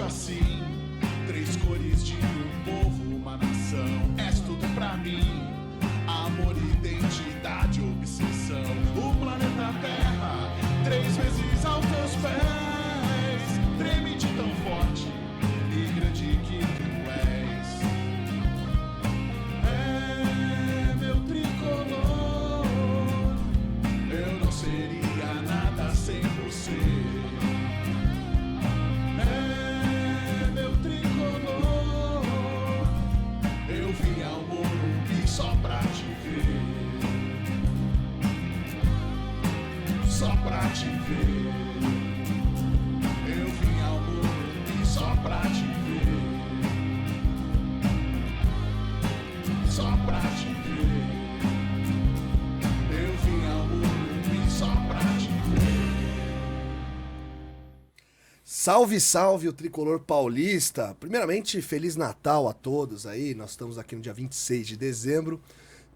vejo assim, três cores de um povo, uma nação. És tudo pra mim, amor, identidade, obsessão. O planeta Terra, três vezes aos teus pés, treme de tão forte e grande que tu és. É meu tricolor, eu não seria nada sem você. É meu tricolor, eu vim ao Morumbi só pra te ver. Só pra te ver. Eu vim ao Morumbi só pra te ver. Só pra te ver. Eu vim ao Morumbi só pra te ver. Salve, salve o tricolor paulista. Primeiramente, Feliz Natal a todos aí. Nós estamos aqui no dia 26 de dezembro.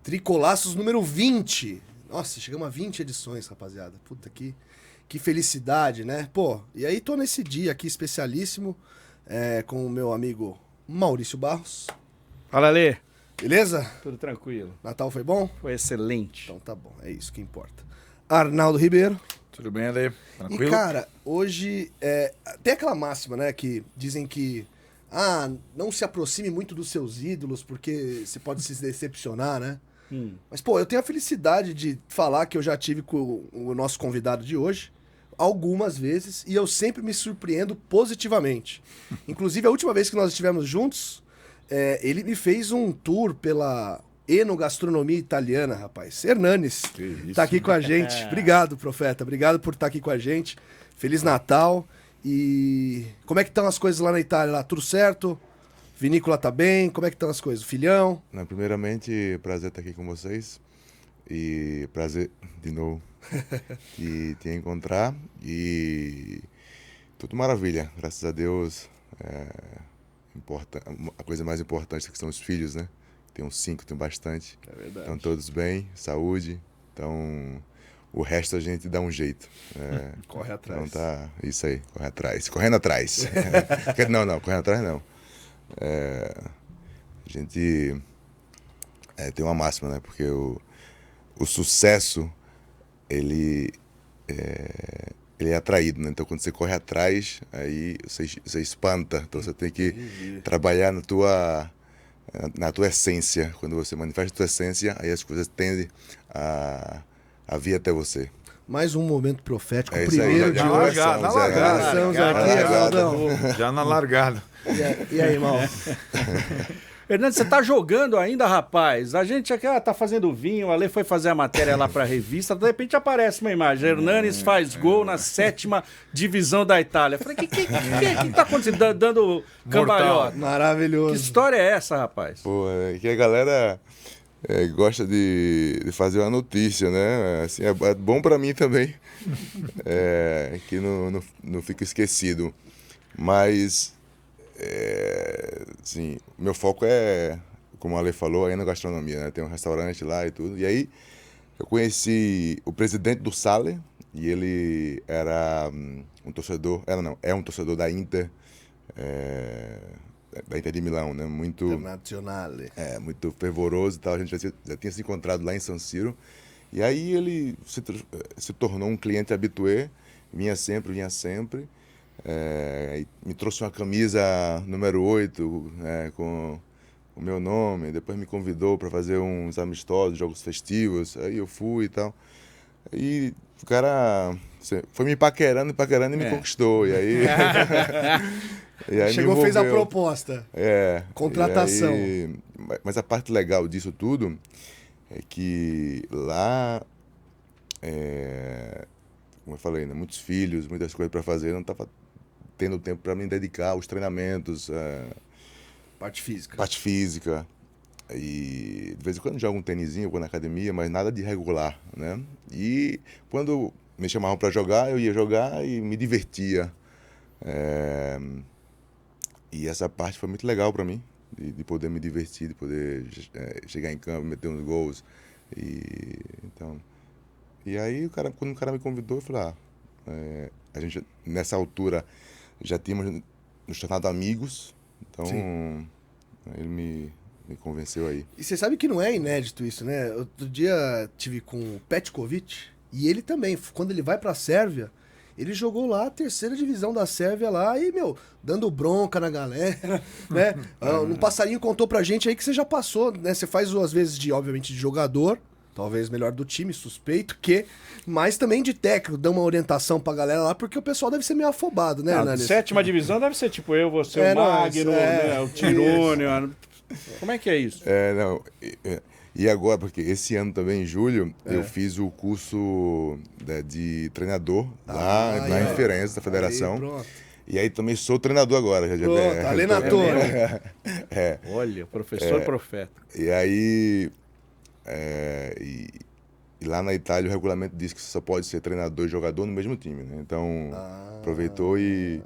Tricolaços número 20. Nossa, chegamos a 20 edições, rapaziada. Puta, que felicidade, né? Pô, e aí tô nesse dia aqui especialíssimo com o meu amigo Maurício Barros. Fala, Lê. Beleza? Tudo tranquilo. Natal foi bom? Foi excelente. Então tá bom, é isso que importa. Arnaldo Ribeiro. Tudo bem, Ale? Tranquilo? E, cara, hoje tem aquela máxima, né, que dizem que não se aproxime muito dos seus ídolos porque você pode se decepcionar, né? Mas, pô, eu tenho a felicidade de falar que eu já tive com o nosso convidado de hoje algumas vezes e eu sempre me surpreendo positivamente. Inclusive, a última vez que nós estivemos juntos, ele me fez um tour pela enogastronomia italiana, rapaz. Hernanes tá aqui com a gente. Obrigado, profeta. Obrigado por estar aqui com a gente. Feliz Natal. E como é que estão as coisas lá na Itália? Lá, tudo certo? Vinícola tá bem? Como é que estão as coisas? Filhão? Não, primeiramente, prazer estar aqui com vocês. E prazer, de novo, de te encontrar. E tudo maravilha, graças a Deus. A coisa mais importante é que são os filhos, né? Tenho 5, tenho bastante. É verdade. Estão todos bem, saúde. Então, o resto a gente dá um jeito. Corre atrás. Então tá, isso aí, corre atrás. Correndo atrás. Não, correndo atrás não. A gente tem uma máxima, né? Porque o sucesso, ele é atraído, né? Então, quando você corre atrás, aí você espanta. Então, você tem que trabalhar na tua essência. Quando você manifesta a tua essência, aí as coisas tendem a vir até você. Mais um momento profético. É isso aí, Primeiro de já hoje. na largada. Estamos aqui, Arnaldão. Já na largada. E aí, irmão? Hernandes, você tá jogando ainda, rapaz? A gente aqui tá fazendo vinho, o Ale foi fazer a matéria lá pra revista, de repente aparece uma imagem. Hernandes faz gol na 7ª divisão da Itália. Eu falei, que tá acontecendo? Dando cambalhota. Maravilhoso. Que história é essa, rapaz? Pô, que a galera gosta de fazer uma notícia, né? Assim, é bom para mim também, que não fica esquecido. Mas, assim, o meu foco como a Ale falou, é na gastronomia, né? Tem um restaurante lá e tudo. E aí, eu conheci o presidente do Sale, e ele era um torcedor, é um torcedor da Inter, da Inter de Milão, né? Muito Internazionale. muito fervoroso e tal. A gente já tinha se encontrado lá em San Siro. E aí ele se tornou um cliente habitué, vinha sempre. E me trouxe uma camisa número 8, com o meu nome. Depois me convidou para fazer uns amistosos, jogos festivos. Aí eu fui e tal. E o cara foi me paquerando e me conquistou. E aí... E aí chegou, fez a proposta. Contratação. Mas a parte legal disso tudo é que lá, como eu falei, né, muitos filhos, muitas coisas para fazer, eu não estava tendo tempo para me dedicar aos treinamentos. Parte física. Parte física. E de vez em quando jogo um tênisinho, eu vou na academia, mas nada de regular, né? E quando me chamavam para jogar, eu ia jogar e me divertia. E essa parte foi muito legal para mim, de poder me divertir, de poder chegar em campo, meter uns gols. E aí, quando o cara me convidou, eu falei, a gente, nessa altura, já tínhamos nos tornado amigos. Então, ele me convenceu aí. E você sabe que não é inédito isso, né? Outro dia tive com o Petkovic e ele também, quando ele vai pra Sérvia, ele jogou lá a 3ª divisão da Sérvia lá e, dando bronca na galera, né? Um passarinho contou pra gente aí que você já passou, né? Você faz às vezes obviamente, de jogador, talvez melhor do time, suspeito, mas também de técnico, dá uma orientação pra galera lá, porque o pessoal deve ser meio afobado, né, A Hernanes? 7ª divisão deve ser tipo eu, você, o nós, Magno, né, o Tirone. Como é que é isso? Não. E agora, porque esse ano também, em julho, eu fiz o curso de treinador lá em Firenze, da federação. Pronto. E aí também sou treinador agora. Pronto, além na torre. Olha, professor profeta. E aí... E lá na Itália o regulamento diz que você só pode ser treinador e jogador no mesmo time, né? Então, aproveitou e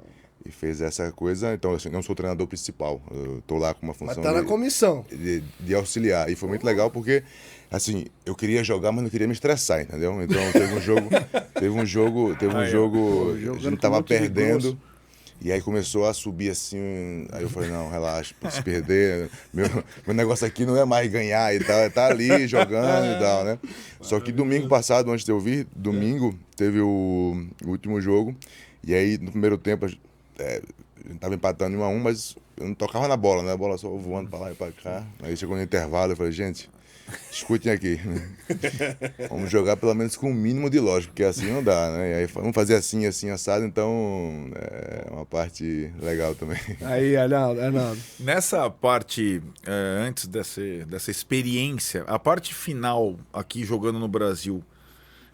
fez essa coisa. Então, assim, não sou o treinador principal. Eu tô lá com uma função Mas tá na comissão. de auxiliar. E foi muito legal porque, assim, eu queria jogar, mas não queria me estressar, entendeu? Então, teve um jogo, a gente tava perdendo. E aí começou a subir assim, aí eu falei, não, relaxa, pra se perder, meu negócio aqui não é mais ganhar e tal, é tá ali jogando e tal, né? Só que domingo passado, antes de eu vir, domingo, teve o último jogo, e aí no primeiro tempo, a gente tava empatando 1-1, mas eu não tocava na bola, né? A bola só voando pra lá e pra cá. Aí chegou no intervalo, eu falei, gente, escutem aqui, vamos jogar pelo menos com o mínimo de lógica, porque assim não dá, né? E aí vamos fazer assim, assado, então é uma parte legal também. Aí, Arnaldo. Nessa parte, antes dessa experiência, a parte final aqui jogando no Brasil,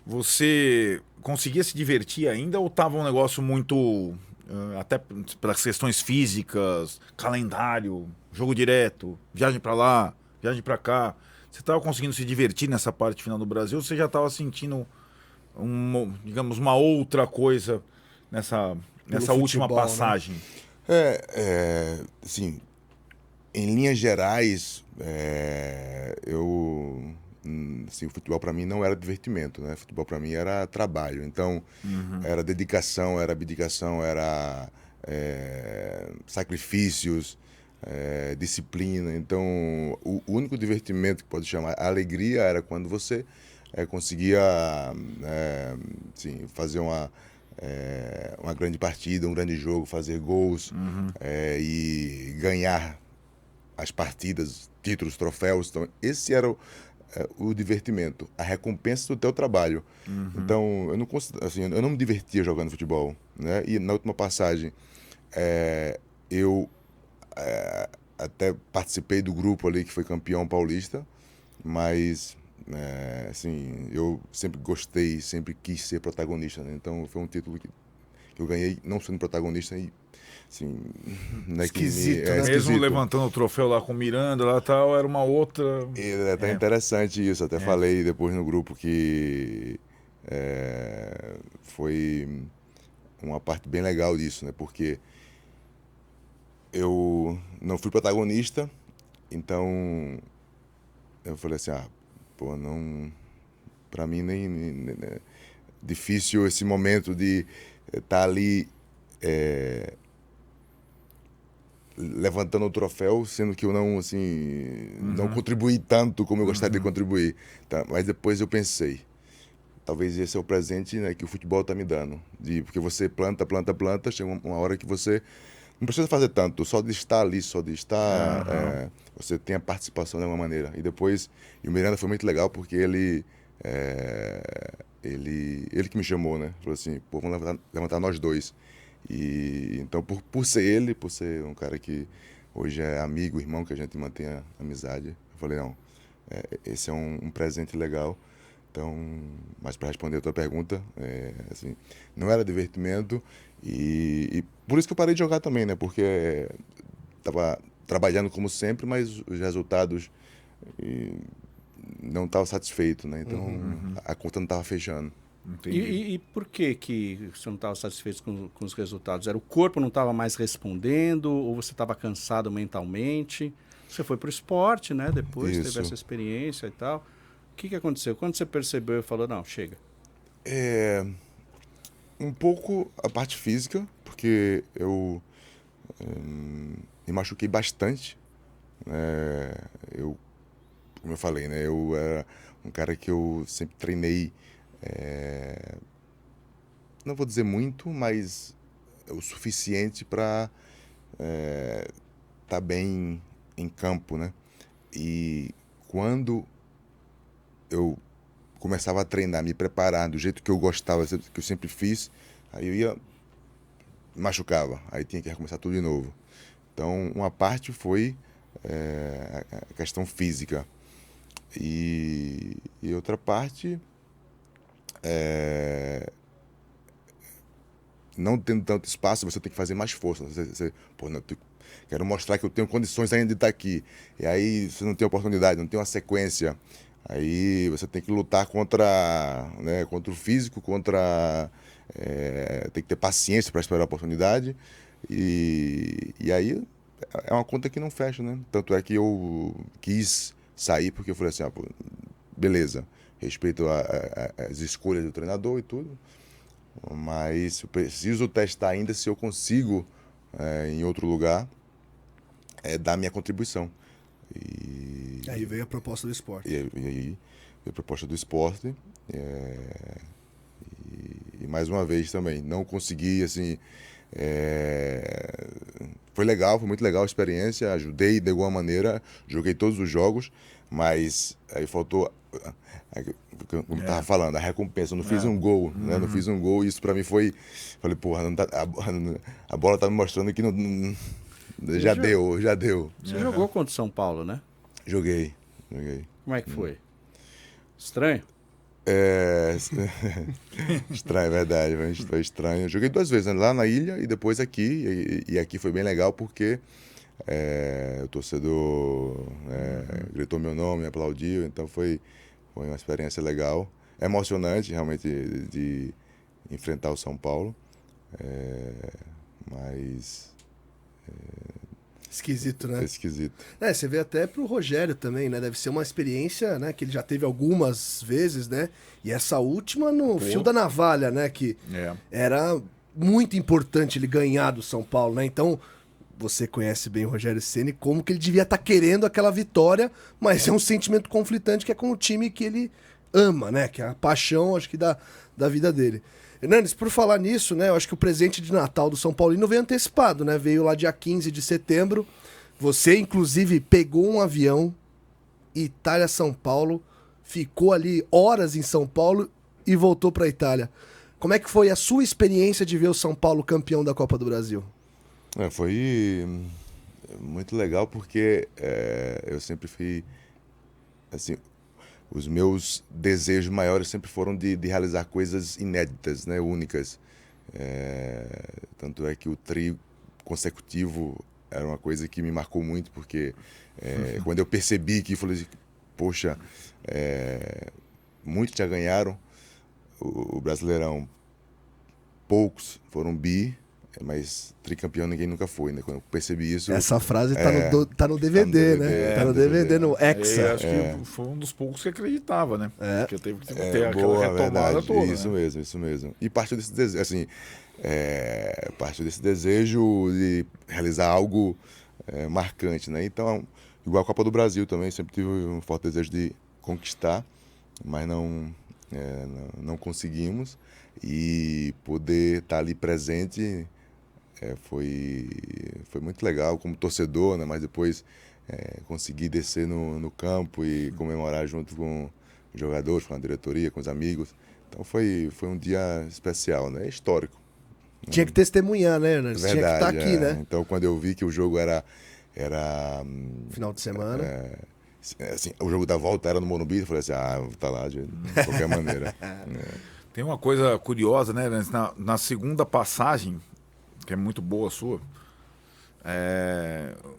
você conseguia se divertir ainda ou tava um negócio muito, até pelas questões físicas, calendário, jogo direto, viagem pra lá, viagem pra cá? Você estava conseguindo se divertir nessa parte final do Brasil ou você já estava sentindo, digamos, uma outra coisa nessa última futebol, passagem? Né? Assim, em linhas gerais, assim, o futebol para mim não era divertimento, né? O futebol para mim era trabalho. Então, era dedicação, era abdicação, era sacrifícios, disciplina. Então, o único divertimento que pode chamar alegria era quando você conseguia assim, fazer uma grande partida, um grande jogo, fazer gols e ganhar as partidas, títulos, troféus. Então, esse era o divertimento, a recompensa do teu trabalho. Então, eu não me divertia jogando futebol, né? E na última passagem, eu até participei do grupo ali que foi campeão paulista, mas assim, eu sempre gostei, sempre quis ser protagonista, né? Então foi um título que eu ganhei não sendo protagonista e assim, né, esquisito, né? Mesmo esquisito. levantando o troféu lá com o Miranda lá tal, era uma outra. É até interessante isso, até falei depois no grupo que foi uma parte bem legal disso, né? Porque eu não fui protagonista, então eu falei assim, não, para mim nem difícil esse momento de estar ali levantando o troféu, sendo que eu não, assim, não contribuí tanto como eu gostaria de contribuir. Tá? Mas depois eu pensei, talvez esse é o presente, né, que o futebol está me dando. Porque você planta, chega uma hora que você não precisa fazer tanto, só de estar ali, só de estar... você tem a participação de alguma maneira. E o Miranda foi muito legal porque ele que me chamou, né? Falou assim, pô, vamos levantar nós dois. E então, por ser ele, por ser um cara que hoje é amigo, irmão, que a gente mantém a amizade, eu falei, não, esse é um presente legal. Então, mas para responder a tua pergunta, assim, não era divertimento e por isso que eu parei de jogar também, né? Porque estava trabalhando como sempre, mas os resultados não estavam satisfeitos, né? Então, a conta não estava fechando. E por que você não estava satisfeito com os resultados? Era o corpo não estava mais respondendo ou você estava cansado mentalmente? Você foi para o esporte, né? Depois teve essa experiência e tal. O que aconteceu? Quando você percebeu e falou, não, chega? Um pouco a parte física, porque eu me machuquei bastante. Como eu falei, né? Eu era um cara que eu sempre treinei, não vou dizer muito, mas o suficiente para tá bem em campo, né? E quando eu começava a treinar, me preparar do jeito que eu gostava, que eu sempre fiz, aí eu ia, machucava, aí tinha que recomeçar tudo de novo. Então, uma parte foi a questão física e outra parte, não tendo tanto espaço, você tem que fazer mais força. Pô, não, quero mostrar que eu tenho condições ainda de estar aqui. E aí você não tem oportunidade, não tem uma sequência. Aí você tem que lutar contra o físico, tem que ter paciência para esperar a oportunidade. E aí é uma conta que não fecha, né? Tanto é que eu quis sair porque eu falei assim, pô, beleza, respeito as escolhas do treinador e tudo, mas eu preciso testar ainda se eu consigo, em outro lugar, dar minha contribuição. E aí veio a proposta do esporte. E aí veio a proposta do esporte. E mais uma vez também, não consegui, assim... Foi legal, foi muito legal a experiência, ajudei de alguma maneira, joguei todos os jogos, mas aí faltou... Como eu tava falando, a recompensa. Eu não fiz um gol, né? Não fiz um gol, e isso pra mim foi... Falei, porra, a bola tá me mostrando que não... Já deu. Você jogou contra o São Paulo, né? Joguei. Como é que foi? Estranho? Estranho, é verdade. Foi estranho. Eu joguei 2 vezes, né? Lá na ilha e depois aqui. E aqui foi bem legal porque o torcedor gritou meu nome, me aplaudiu. Então foi uma experiência legal. Emocionante, realmente, de enfrentar o São Paulo. Mas... esquisito, né? É esquisito. Você vê até pro Rogério também, né? Deve ser uma experiência, né? Que ele já teve algumas vezes, né? E essa última no fio da navalha, né? Que era muito importante ele ganhar do São Paulo, né? Então, você conhece bem o Rogério Ceni, como que ele devia estar querendo aquela vitória, mas é um sentimento conflitante que é com o time que ele ama, né? Que é a paixão, acho que, da vida dele. Hernandes, por falar nisso, né, eu acho que o presente de Natal do São Paulino veio antecipado, né? Veio lá dia 15 de setembro. Você, inclusive, pegou um avião, Itália-São Paulo, ficou ali horas em São Paulo e voltou para a Itália. Como é que foi a sua experiência de ver o São Paulo campeão da Copa do Brasil? Foi muito legal porque eu sempre fui, assim... Os meus desejos maiores sempre foram de realizar coisas inéditas, né, únicas. Tanto é que o trio consecutivo era uma coisa que me marcou muito, porque quando eu percebi que falei, poxa, muitos já ganharam o Brasileirão, poucos foram mas tricampeão ninguém nunca foi, né? Quando eu percebi isso... Essa frase tá no DVD, né? Tá no DVD, no Hexa. Acho que foi um dos poucos que acreditava, né? Porque teve que ter boa, aquela retomada toda. Isso mesmo. E partiu desse desejo, assim, partiu desse desejo de realizar algo marcante, né? Então, igual a Copa do Brasil também, sempre tive um forte desejo de conquistar, mas não conseguimos. E poder estar ali presente... foi muito legal como torcedor, né? Mas depois consegui descer no campo e comemorar junto com os jogadores, com a diretoria, com os amigos. Então foi um dia especial, né? Histórico. Tinha que testemunhar, né, Hernandes? Tinha que estar aqui, né? Então quando eu vi que o jogo era final de semana. Assim, o jogo da volta era no Morumbi, eu falei assim, vou estar lá de qualquer maneira. Tem uma coisa curiosa, né? Na segunda passagem, que é muito boa a sua,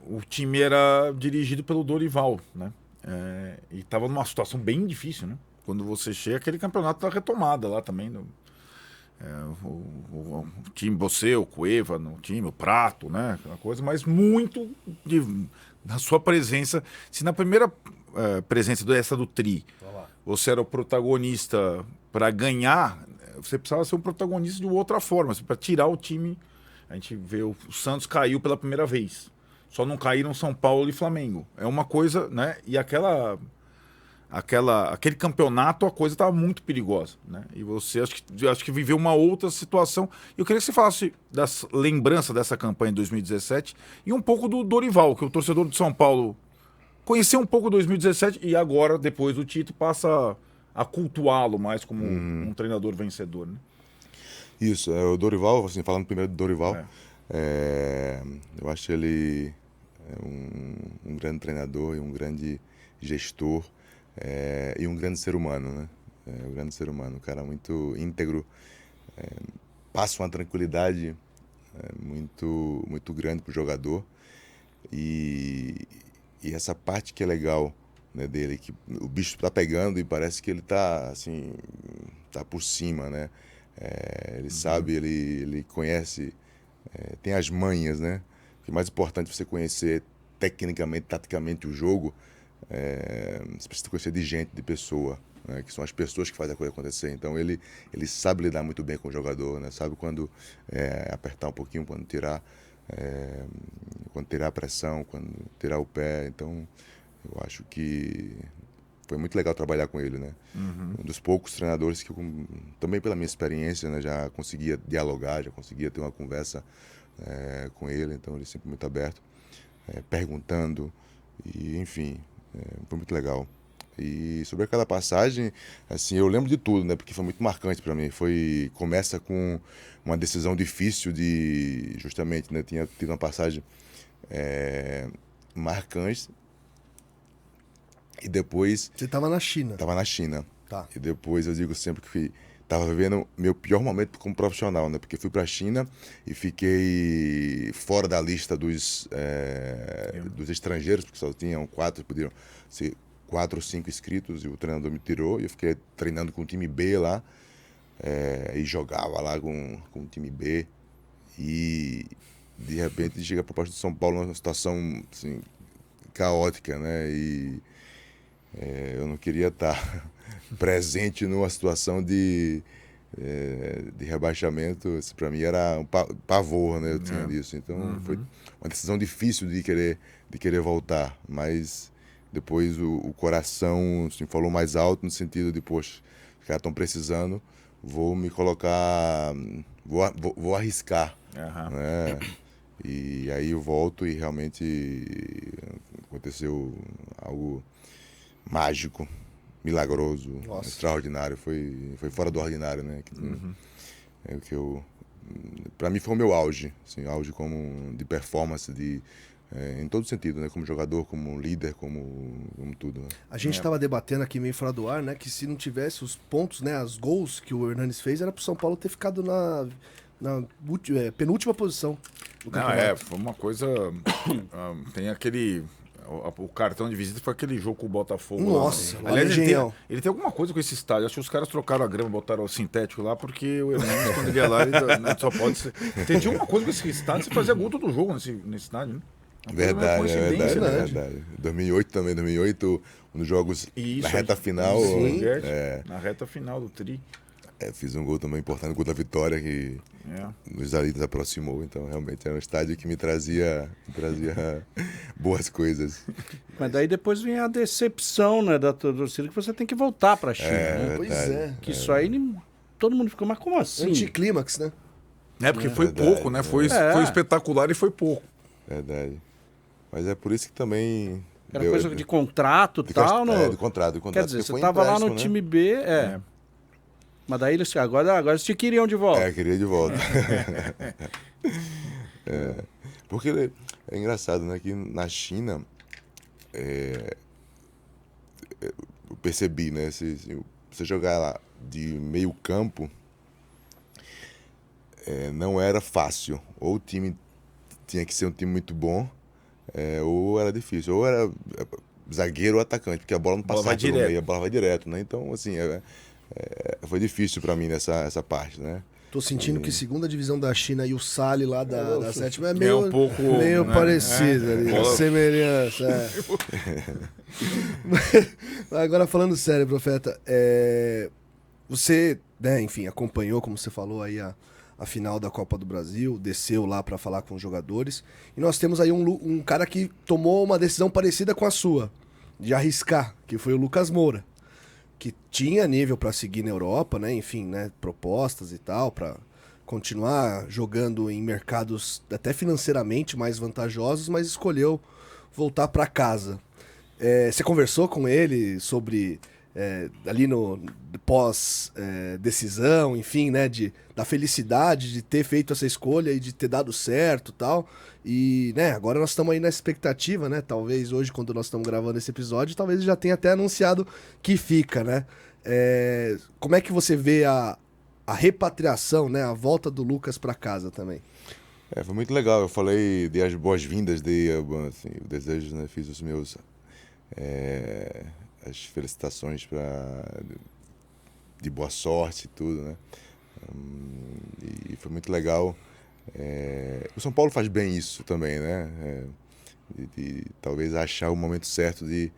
o time era dirigido pelo Dorival, né? E estava numa situação bem difícil, né? Quando você chega, aquele campeonato da retomada lá também. O time, você, o Cueva, no time, o Prato, né? Aquela coisa, mas muito na sua presença. Se na primeira presença dessa do Tri, você era o protagonista para ganhar, você precisava ser um protagonista de outra forma, para tirar o time A gente vê o Santos caiu pela primeira vez. Só não caíram São Paulo e Flamengo. É uma coisa, né? E aquele campeonato, a coisa estava muito perigosa, né? E você acho que viveu uma outra situação. Eu queria que você falasse das lembranças dessa campanha de 2017 e um pouco do Dorival, que o torcedor de São Paulo conheceu um pouco 2017 e agora, depois do título, passa a cultuá-lo mais como um treinador vencedor, né? Isso, o Dorival, assim, falando primeiro do Dorival, eu acho ele um grande treinador e um grande gestor e um grande ser humano, né? Um grande ser humano, um cara muito íntegro, passa uma tranquilidade muito, muito grande para o jogador e essa parte que é legal, né, dele, que o bicho tá pegando e parece que ele tá assim, tá por cima, né? Ele sabe, ele conhece, tem as manhas, né? O mais importante é você conhecer tecnicamente, taticamente o jogo. Você precisa conhecer de gente, de pessoa, né? Que são as pessoas que fazem a coisa acontecer. Então ele sabe lidar muito bem com o jogador, né? Sabe quando apertar um pouquinho, quando tirar a pressão, quando tirar o pé. Então eu acho que foi muito legal trabalhar com ele, né? Um dos poucos treinadores que eu, também pela minha experiência, né, já conseguia dialogar, já conseguia ter uma conversa com ele. Então ele sempre muito aberto, perguntando e enfim, foi muito legal. E sobre aquela passagem, assim, eu lembro de tudo, né? Porque foi muito marcante para mim. Começa com uma decisão difícil de, justamente, né? Tinha tido uma passagem marcante. E depois... Você estava na China. Tava na China. Tá. E depois eu digo sempre que estava vivendo meu pior momento como profissional, né? Porque fui para a China e fiquei fora da lista dos estrangeiros, porque só tinham 4, podiam ser 4 ou 5 inscritos, e o treinador me tirou e eu fiquei treinando com o time B lá, e jogava lá com o time B, e de repente chega a proposta de São Paulo numa situação assim, caótica, né? E eu não queria estar presente numa situação de rebaixamento. Para mim era um pavor, né? Eu tinha disso. Então foi uma decisão difícil de querer voltar, mas depois o coração assim, falou mais alto no sentido de, poxa, os caras estão precisando, vou me colocar, vou arriscar, né? E aí eu volto e realmente aconteceu algo mágico, milagroso, extraordinário, foi fora do ordinário, né? Para mim foi o meu auge, assim, auge como de performance, em todo sentido, né? Como jogador, como líder, como tudo. Né? A gente estava debatendo aqui meio fora do ar, né? Que se não tivesse os pontos, né? Os gols que o Hernanes fez, era pro São Paulo ter ficado na penúltima posição do campeonato. Foi uma coisa... tem aquele... O cartão de visita foi aquele jogo com o Botafogo. Nossa, lá. Aliás, ele tem alguma coisa com esse estádio. Acho que os caras trocaram a grama, botaram o sintético lá, porque o Hernanes, quando ele ia lá, ele só pode ser... Tem alguma coisa com esse estádio, você fazia gol todo jogo nesse estádio, né? Verdade. 2008 também, 2008, nos jogos na reta final. Na reta final do Tri. Fiz um gol também importante, o gol da vitória, que nos ali nos aproximou. Então, realmente, era um estádio que me trazia boas coisas. Mas daí depois vem a decepção, né, da torcida, que você tem que voltar para a China. Né? Pois é. Que isso aí, todo mundo ficou, mas como assim? Anticlímax, né? Porque foi pouco, né? Foi espetacular e foi pouco. Verdade. Mas é por isso que também... Era coisa de contrato e tal. De contrato. Quer dizer, você estava lá no time B, Mas daí eles agora eles te queriam de volta. Queria de volta. Porque é engraçado, né? Que na China eu percebi, né? Se você jogar lá de meio campo, não era fácil. Ou o time tinha que ser um time muito bom, ou era difícil. Ou era zagueiro ou atacante, porque a bola não passava pelo meio, a bola vai direto, né? Então, assim... foi difícil para mim essa parte, né? Tô sentindo que segunda divisão da China e o Sali lá da sétima é meio, um pouco, meio né? parecido ali, semelhança. Agora falando sério, Profeta, você, né, enfim, acompanhou, como você falou aí, a a final da Copa do Brasil, desceu lá para falar com os jogadores. E nós temos aí um cara que tomou uma decisão parecida com a sua, de arriscar, que foi o Lucas Moura, que tinha nível para seguir na Europa, né? Enfim, né? Propostas e tal, para continuar jogando em mercados até financeiramente mais vantajosos, mas escolheu voltar para casa. Você conversou com ele sobre ali no pós-decisão, enfim, né, da felicidade de ter feito essa escolha e de ter dado certo, tal. E, né, agora nós estamos aí na expectativa, né? Talvez hoje, quando nós estamos gravando esse episódio, talvez já tenha até anunciado que fica, né? Como é que você vê a repatriação, né, a volta do Lucas para casa também? Foi muito legal. Eu falei, dei as boas-vindas, assim, o desejo, né? Fiz os meus as felicitações de boa sorte e tudo, né? E foi muito legal. O São Paulo faz bem isso também, né? De talvez achar o momento certo de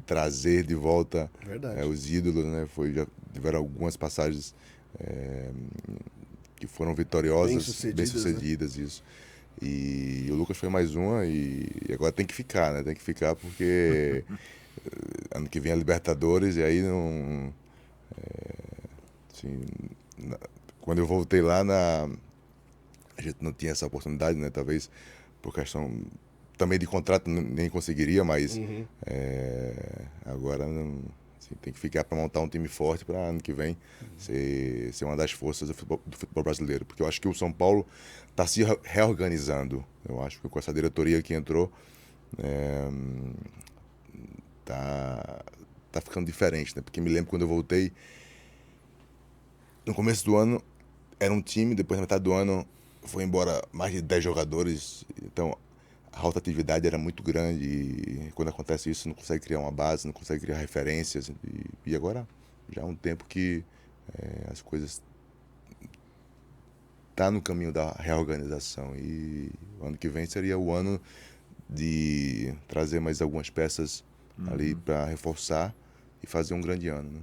trazer de volta os ídolos, né? Já tiveram algumas passagens que foram vitoriosas, bem sucedidas, né? Isso. E o Lucas foi mais uma e agora tem que ficar, né? Tem que ficar porque ano que vem é Libertadores e aí não... assim, quando eu voltei lá, a gente não tinha essa oportunidade, né? Talvez por questão também de contrato nem conseguiria, mas agora não, assim, tem que ficar para montar um time forte para ano que vem ser uma das forças do futebol brasileiro. Porque eu acho que o São Paulo está se reorganizando. Eu acho que com essa diretoria que entrou tá ficando diferente, né? Porque me lembro quando eu voltei, no começo do ano era um time, depois na metade do ano foi embora mais de 10 jogadores, então a rotatividade era muito grande e quando acontece isso não consegue criar uma base, não consegue criar referências e agora já há um tempo que as coisas tá no caminho da reorganização e o ano que vem seria o ano de trazer mais algumas peças ali para reforçar e fazer um grande ano, né?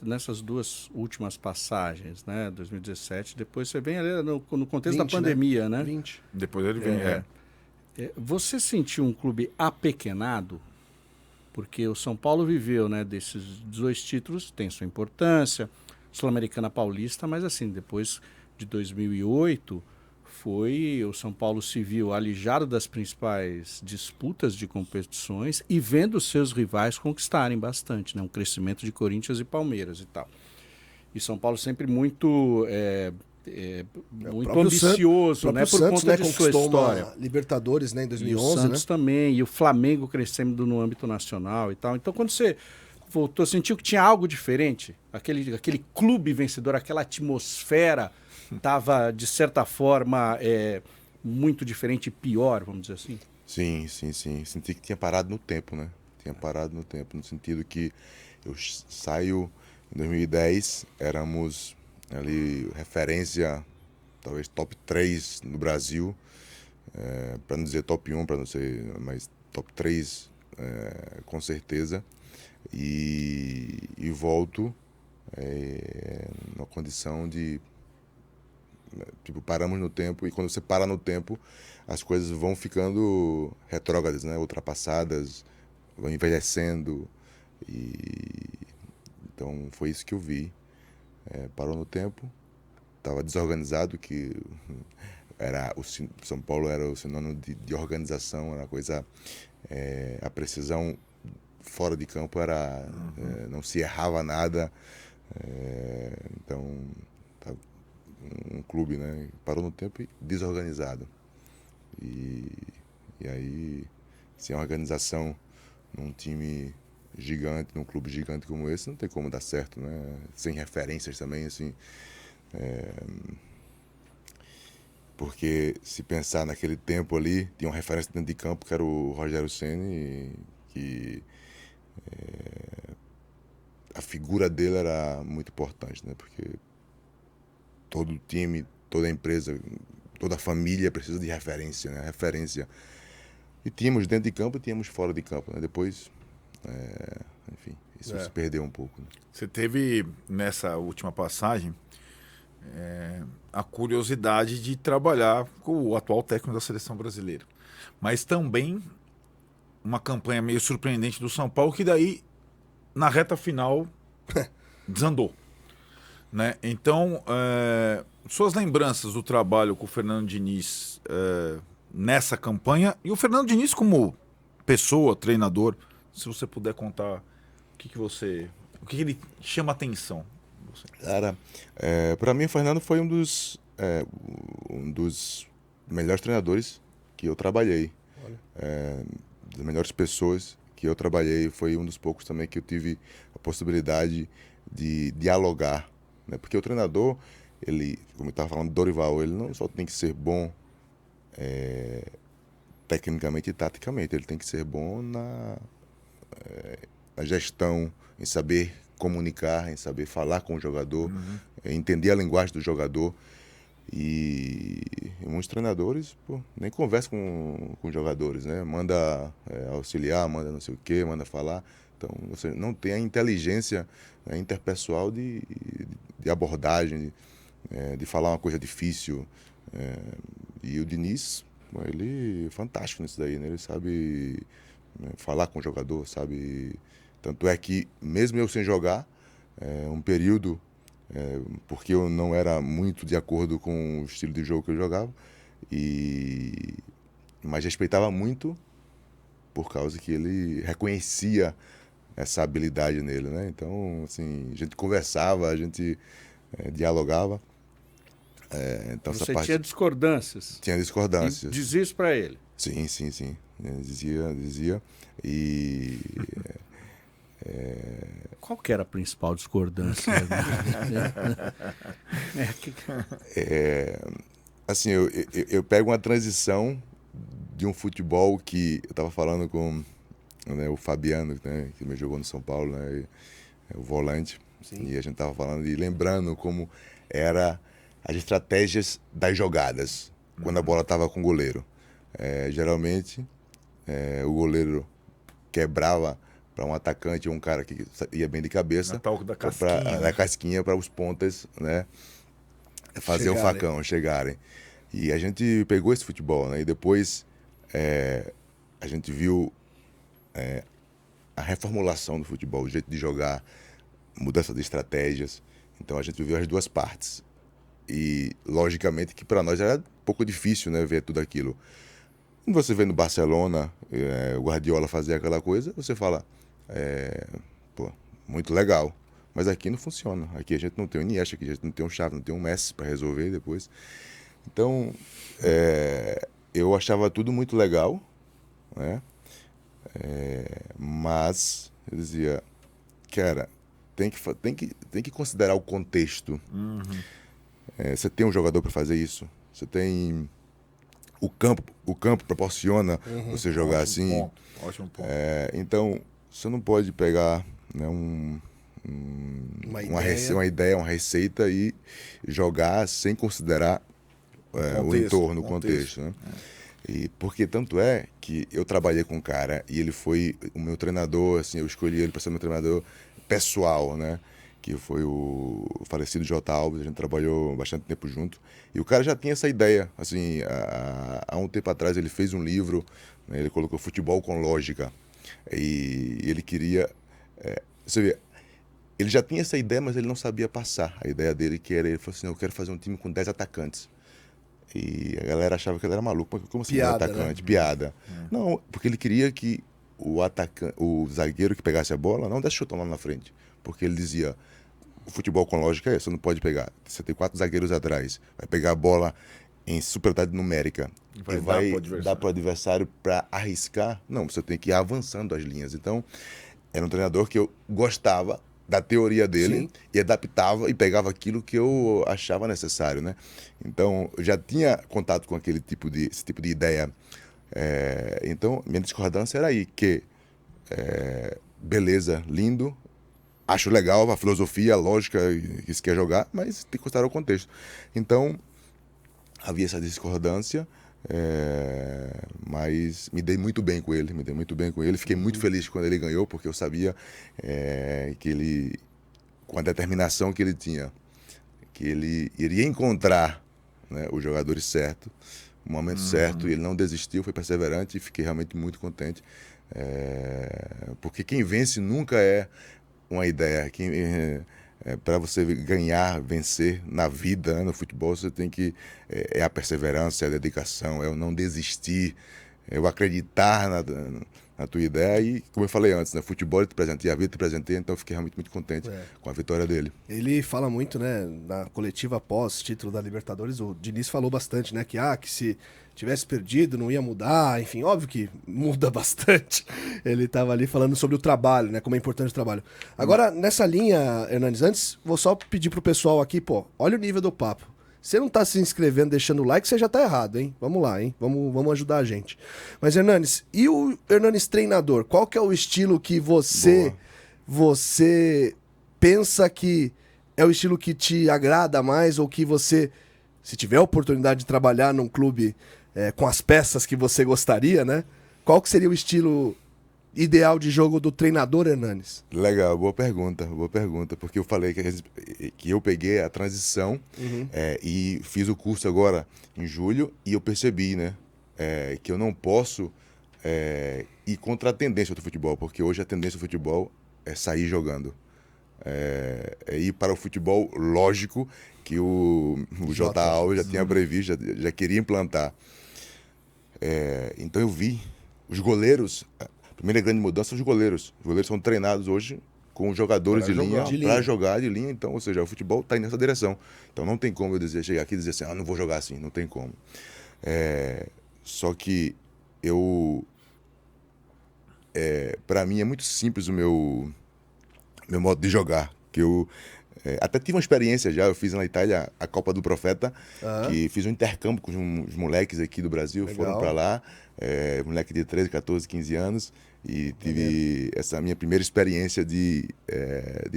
Nessas duas últimas passagens, né, 2017, depois você vem ali no contexto 20, da pandemia, né? 20. Depois ele vem. Você sentiu um clube apequenado? Porque o São Paulo viveu, né, desses 2 títulos, tem sua importância, Sul-Americana Paulista, mas assim, depois de 2008, o São Paulo se viu alijado das principais disputas de competições e vendo seus rivais conquistarem bastante, né? Um crescimento de Corinthians e Palmeiras e tal. E São Paulo sempre muito ambicioso, né? Por Santos, conta de sua história. Libertadores, né, em 2011, e o Santos né? também, e o Flamengo crescendo no âmbito nacional e tal. Então, quando você voltou, sentiu que tinha algo diferente? Aquele clube vencedor, aquela atmosfera estava, de certa forma, muito diferente e pior, vamos dizer assim? Sim. Senti que tinha parado no tempo, né? Tinha parado no tempo, no sentido que eu saio em 2010, éramos ali referência, talvez top 3 no Brasil, para não dizer top 1, para não ser, mas top 3 com certeza. E volto numa condição de... Tipo, paramos no tempo, e quando você para no tempo, as coisas vão ficando retrógradas, né? Ultrapassadas, vão envelhecendo. Então, foi isso que eu vi. Parou no tempo, estava desorganizado, que o São Paulo era o sinônimo de organização, era uma coisa... a precisão fora de campo era... não se errava nada. Então... um clube, né? Parou no tempo e desorganizado. E aí, sem organização num time gigante, num clube gigante como esse, não tem como dar certo, né? Sem referências também, assim. Porque se pensar naquele tempo ali, tinha uma referência dentro de campo que era o Rogério Ceni, que a figura dele era muito importante, né? Porque todo time, toda empresa, toda família precisa de referência, né? Referência. E tínhamos dentro de campo e tínhamos fora de campo, né? Depois, enfim, isso se perdeu um pouco, né? Você teve, nessa última passagem, a curiosidade de trabalhar com o atual técnico da seleção brasileira. Mas também uma campanha meio surpreendente do São Paulo, que daí, na reta final, desandou. Né? Então, suas lembranças do trabalho com o Fernando Diniz nessa campanha, e o Fernando Diniz como pessoa, treinador, se você puder contar o que ele chama atenção. Cara, para mim o Fernando foi um dos melhores treinadores que eu trabalhei. Das melhores pessoas que eu trabalhei, foi um dos poucos também que eu tive a possibilidade de dialogar, né? Porque o treinador, ele, como eu estava falando do Dorival, ele não só tem que ser bom tecnicamente e taticamente, ele tem que ser bom na gestão, em saber comunicar, em saber falar com o jogador, entender a linguagem do jogador. E muitos treinadores nem conversam com os jogadores, né? Manda auxiliar, manda não sei o quê, manda falar. Então você não tem a inteligência, né, interpessoal de abordagem, de falar uma coisa difícil. E o Diniz, ele é fantástico nisso daí, né? Ele sabe falar com o jogador, sabe. Tanto é que, mesmo eu sem jogar, um período, porque eu não era muito de acordo com o estilo de jogo que eu jogava, mas respeitava muito por causa que ele reconhecia essa habilidade nele, né? Então, assim, a gente conversava, a gente dialogava. Então, Você essa parte... tinha discordâncias. Tinha discordâncias. E dizia isso para ele? Sim. Dizia. E... Qual que era a principal discordância? Assim, eu pego uma transição de um futebol que eu estava falando com, né, o Fabiano, né, que me jogou no São Paulo, né, o volante. Sim. E a gente estava falando e lembrando como era as estratégias das jogadas quando a bola estava com o goleiro. Geralmente, o goleiro quebrava para um atacante ou um cara que ia bem de cabeça, da casquinha para os pontas, né, fazer o facão, chegarem. E a gente pegou esse futebol, né, e depois a gente viu a reformulação do futebol, o jeito de jogar, mudança de estratégias. Então a gente viu as duas partes. E logicamente que para nós era um pouco difícil, né, ver tudo aquilo. Quando você vê no Barcelona o Guardiola fazer aquela coisa, você fala, muito legal. Mas aqui não funciona. Aqui a gente não tem o Iniesta, aqui a gente não tem um Xavi, não tem um Messi para resolver depois. Então, eu achava tudo muito legal, né? Mas eu dizia, cara, tem que considerar o contexto. Você tem um jogador para fazer isso. Você tem o campo proporciona você jogar assim. Ótimo ponto. Então, você não pode pegar, né, uma ideia, uma receita e jogar sem considerar o entorno, o contexto, né? E porque tanto é que eu trabalhei com um cara e ele foi o meu treinador, assim, eu escolhi ele para ser meu treinador pessoal, né? Que foi o falecido J. Alves, a gente trabalhou bastante tempo junto. E o cara já tinha essa ideia, assim, há um tempo atrás ele fez um livro, né, ele colocou Futebol com Lógica. E ele queria... você vê, ele já tinha essa ideia, mas ele não sabia passar a ideia dele, que era, ele falou assim, eu quero fazer um time com 10 atacantes. E a galera achava que ele era maluco. Como assim, piada, 10 atacantes? Né? Piada. Não, porque ele queria que o zagueiro que pegasse a bola não desse chutão lá na frente. Porque ele dizia, o futebol com lógica você não pode pegar. Você tem 4 zagueiros atrás, vai pegar a bola em superioridade numérica e vai dar para o adversário para arriscar. Não, você tem que ir avançando as linhas. Então, era um treinador que eu gostava da teoria dele. Sim. E adaptava e pegava aquilo que eu achava necessário, né? Então, eu já tinha contato com esse tipo de ideia. Então, minha discordância era aí, que beleza, lindo, acho legal a filosofia, a lógica que se quer jogar, mas tem que considerar o contexto. Então, havia essa discordância, mas me dei muito bem com ele, fiquei muito feliz quando ele ganhou, porque eu sabia que ele, com a determinação que ele tinha, que ele iria encontrar, né, os jogadores certos, o momento certo, e ele não desistiu, foi perseverante e fiquei realmente muito contente. Porque quem vence nunca é uma ideia. Para você ganhar, vencer na vida, né, no futebol, você tem que... É a perseverança, é a dedicação, é o não desistir, é o acreditar na tua ideia. E, como eu falei antes, né, futebol te presenteia, a vida te presenteia, então eu fiquei realmente muito contente com a vitória dele. Ele fala muito, né, na coletiva após título da Libertadores, o Diniz falou bastante, né, que se tivesse perdido não ia mudar, enfim, óbvio que muda bastante. Ele estava ali falando sobre o trabalho, né, como é importante o trabalho. Agora, nessa linha, Hernanes, antes, vou só pedir pro pessoal aqui, pô, olha o nível do papo. Você não tá se inscrevendo, deixando o like, você já tá errado, hein? Vamos lá, hein? Vamos ajudar a gente. Mas, Hernanes, e o Hernanes treinador? Qual que é o estilo que você pensa que é o estilo que te agrada mais ou que você, se tiver a oportunidade de trabalhar num clube com as peças que você gostaria, né? Qual que seria o estilo ideal de jogo do treinador Hernanes? Legal, boa pergunta, porque eu falei que eu peguei a transição e fiz o curso agora em julho e eu percebi, né, que eu não posso ir contra a tendência do futebol, porque hoje a tendência do futebol é sair jogando. É ir para o futebol lógico que o J. Alves já tinha previsto, já queria implantar. Então eu vi os goleiros... A primeira grande mudança, os goleiros. Os goleiros são treinados hoje com os jogadores de linha para jogar de linha. Então, ou seja, o futebol está indo nessa direção. Então não tem como eu chegar aqui e dizer assim, não vou jogar assim, não tem como. Só que para mim é muito simples o meu modo de jogar. Que eu até tive uma experiência já, eu fiz na Itália a Copa do Profeta, que fiz um intercâmbio com os moleques aqui do Brasil, foram para lá, moleque de 13, 14, 15 anos, e tive essa minha primeira experiência de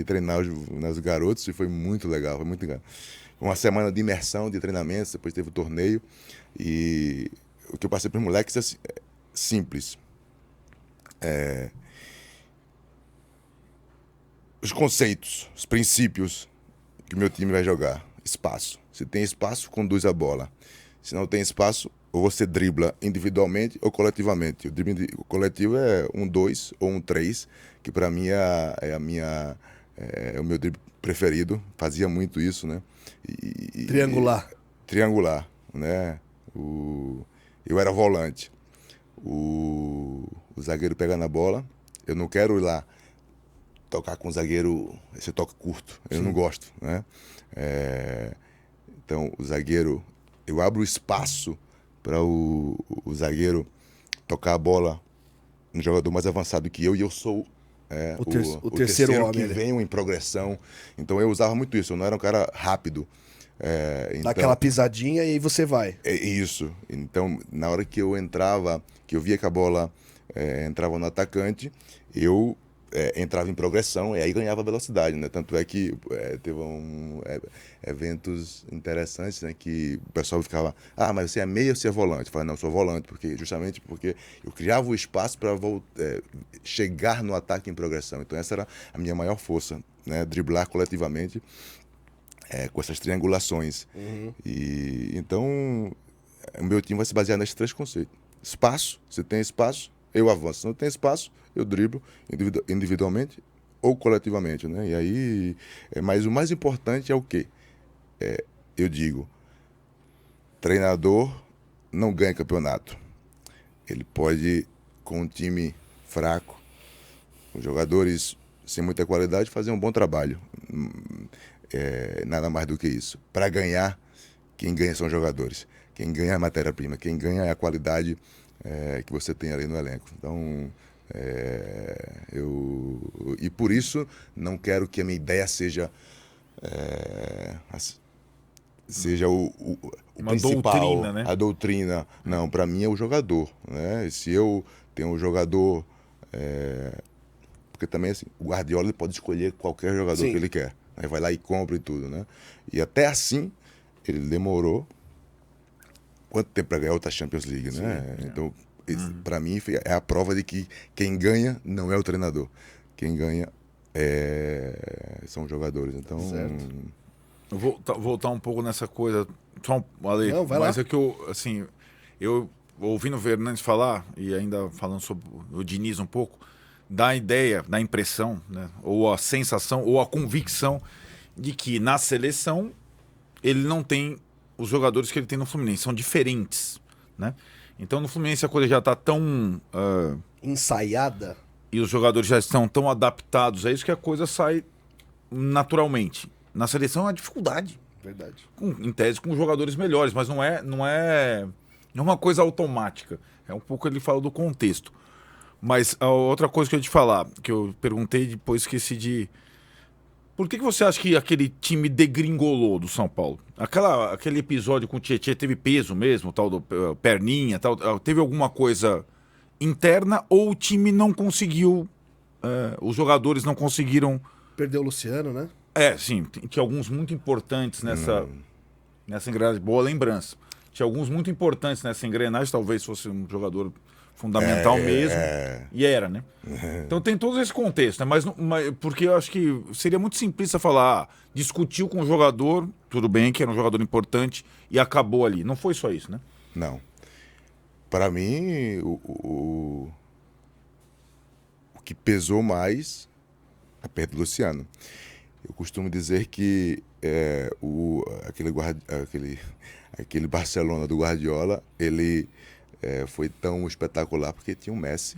treinar os garotos, e foi muito legal, foi muito legal. Uma semana de imersão, de treinamentos, depois teve o torneio, e o que eu passei para os moleques é simples. Os conceitos, os princípios que o meu time vai jogar. Espaço. Se tem espaço, conduz a bola. Se não tem espaço, ou você dribla individualmente ou coletivamente. O drible coletivo é 1-2 ou 1-3, que para mim é o meu drible preferido. Fazia muito isso, né? Triangular, né? Eu era volante. O zagueiro pega na bola. Eu não quero ir lá tocar com o zagueiro, esse toque curto, eu não gosto, né? Então, o zagueiro, eu abro espaço para o zagueiro tocar a bola no jogador mais avançado que eu, e eu sou o terceiro homem que vem em progressão. Então, eu usava muito isso, eu não era um cara rápido. Dá aquela pisadinha e aí você vai. É isso. Então, na hora que eu entrava, que eu via que a bola entrava no atacante, eu entrava em progressão e aí ganhava velocidade, né? Tanto é que teve eventos interessantes, né? Que o pessoal ficava, mas você é meia ou você é volante? Eu falei, não, eu sou volante, justamente porque eu criava o espaço para chegar no ataque em progressão. Então essa era a minha maior força, né? Driblar coletivamente com essas triangulações. E então o meu time vai se basear nesses 3 conceitos. Espaço, se tem espaço, eu avanço. Se não tem espaço, eu driblo individualmente ou coletivamente, né? E aí, mas o mais importante é o quê? Eu digo, treinador não ganha campeonato. Ele pode, com um time fraco, com jogadores sem muita qualidade, fazer um bom trabalho. Nada mais do que isso. Para ganhar, quem ganha são os jogadores. Quem ganha é a matéria-prima. Quem ganha é a qualidade que você tem ali no elenco. Então, e por isso não quero que a minha ideia seja o uma principal, doutrina, né? a doutrina. Não, para mim é o jogador, né? Se eu tenho um jogador, porque também assim, o Guardiola ele pode escolher qualquer jogador que ele quer, né? Vai lá e compra e tudo, né? E até assim ele demorou quanto tempo para ganhar outra Champions League, né? Então, para mim, é a prova de que quem ganha não é o treinador. Quem ganha são os jogadores. Então, Eu vou voltar um pouco nessa coisa. Só Ale, Não, vai mas lá. é que eu ouvindo o Fernandes falar, e ainda falando sobre o Diniz um pouco, dá a ideia, dá a impressão, né? Ou a sensação, ou a convicção de que na seleção ele não tem os jogadores que ele tem no Fluminense, são diferentes, né? Então no Fluminense a coisa já está tão... Ensaiada. e os jogadores já estão tão adaptados a isso que a coisa sai naturalmente. Na seleção é uma dificuldade, Verdade. em tese com jogadores melhores, mas não é uma coisa automática. É um pouco, ele fala do contexto. Mas a outra coisa que eu ia te falar, que eu perguntei e depois esqueci de... Por que você acha que aquele time degringolou do São Paulo? Aquele episódio com o Tietchan teve peso mesmo, tal do perninha, tal, teve alguma coisa interna ou o time não conseguiu, os jogadores não conseguiram... Perdeu o Luciano, né? Sim, tinha alguns muito importantes nessa engrenagem. Boa lembrança. Tinha alguns muito importantes nessa engrenagem, talvez fosse um jogador fundamental mesmo. E era, né? Então tem todo esse contexto, né? Mas porque eu acho que seria muito simplista falar, discutiu com o jogador, tudo bem que era um jogador importante, e acabou ali. Não foi só isso, né? Não. Para mim, o que pesou mais é a perda do Luciano. Eu costumo dizer que aquele Barcelona do Guardiola, ele foi tão espetacular porque tinha um Messi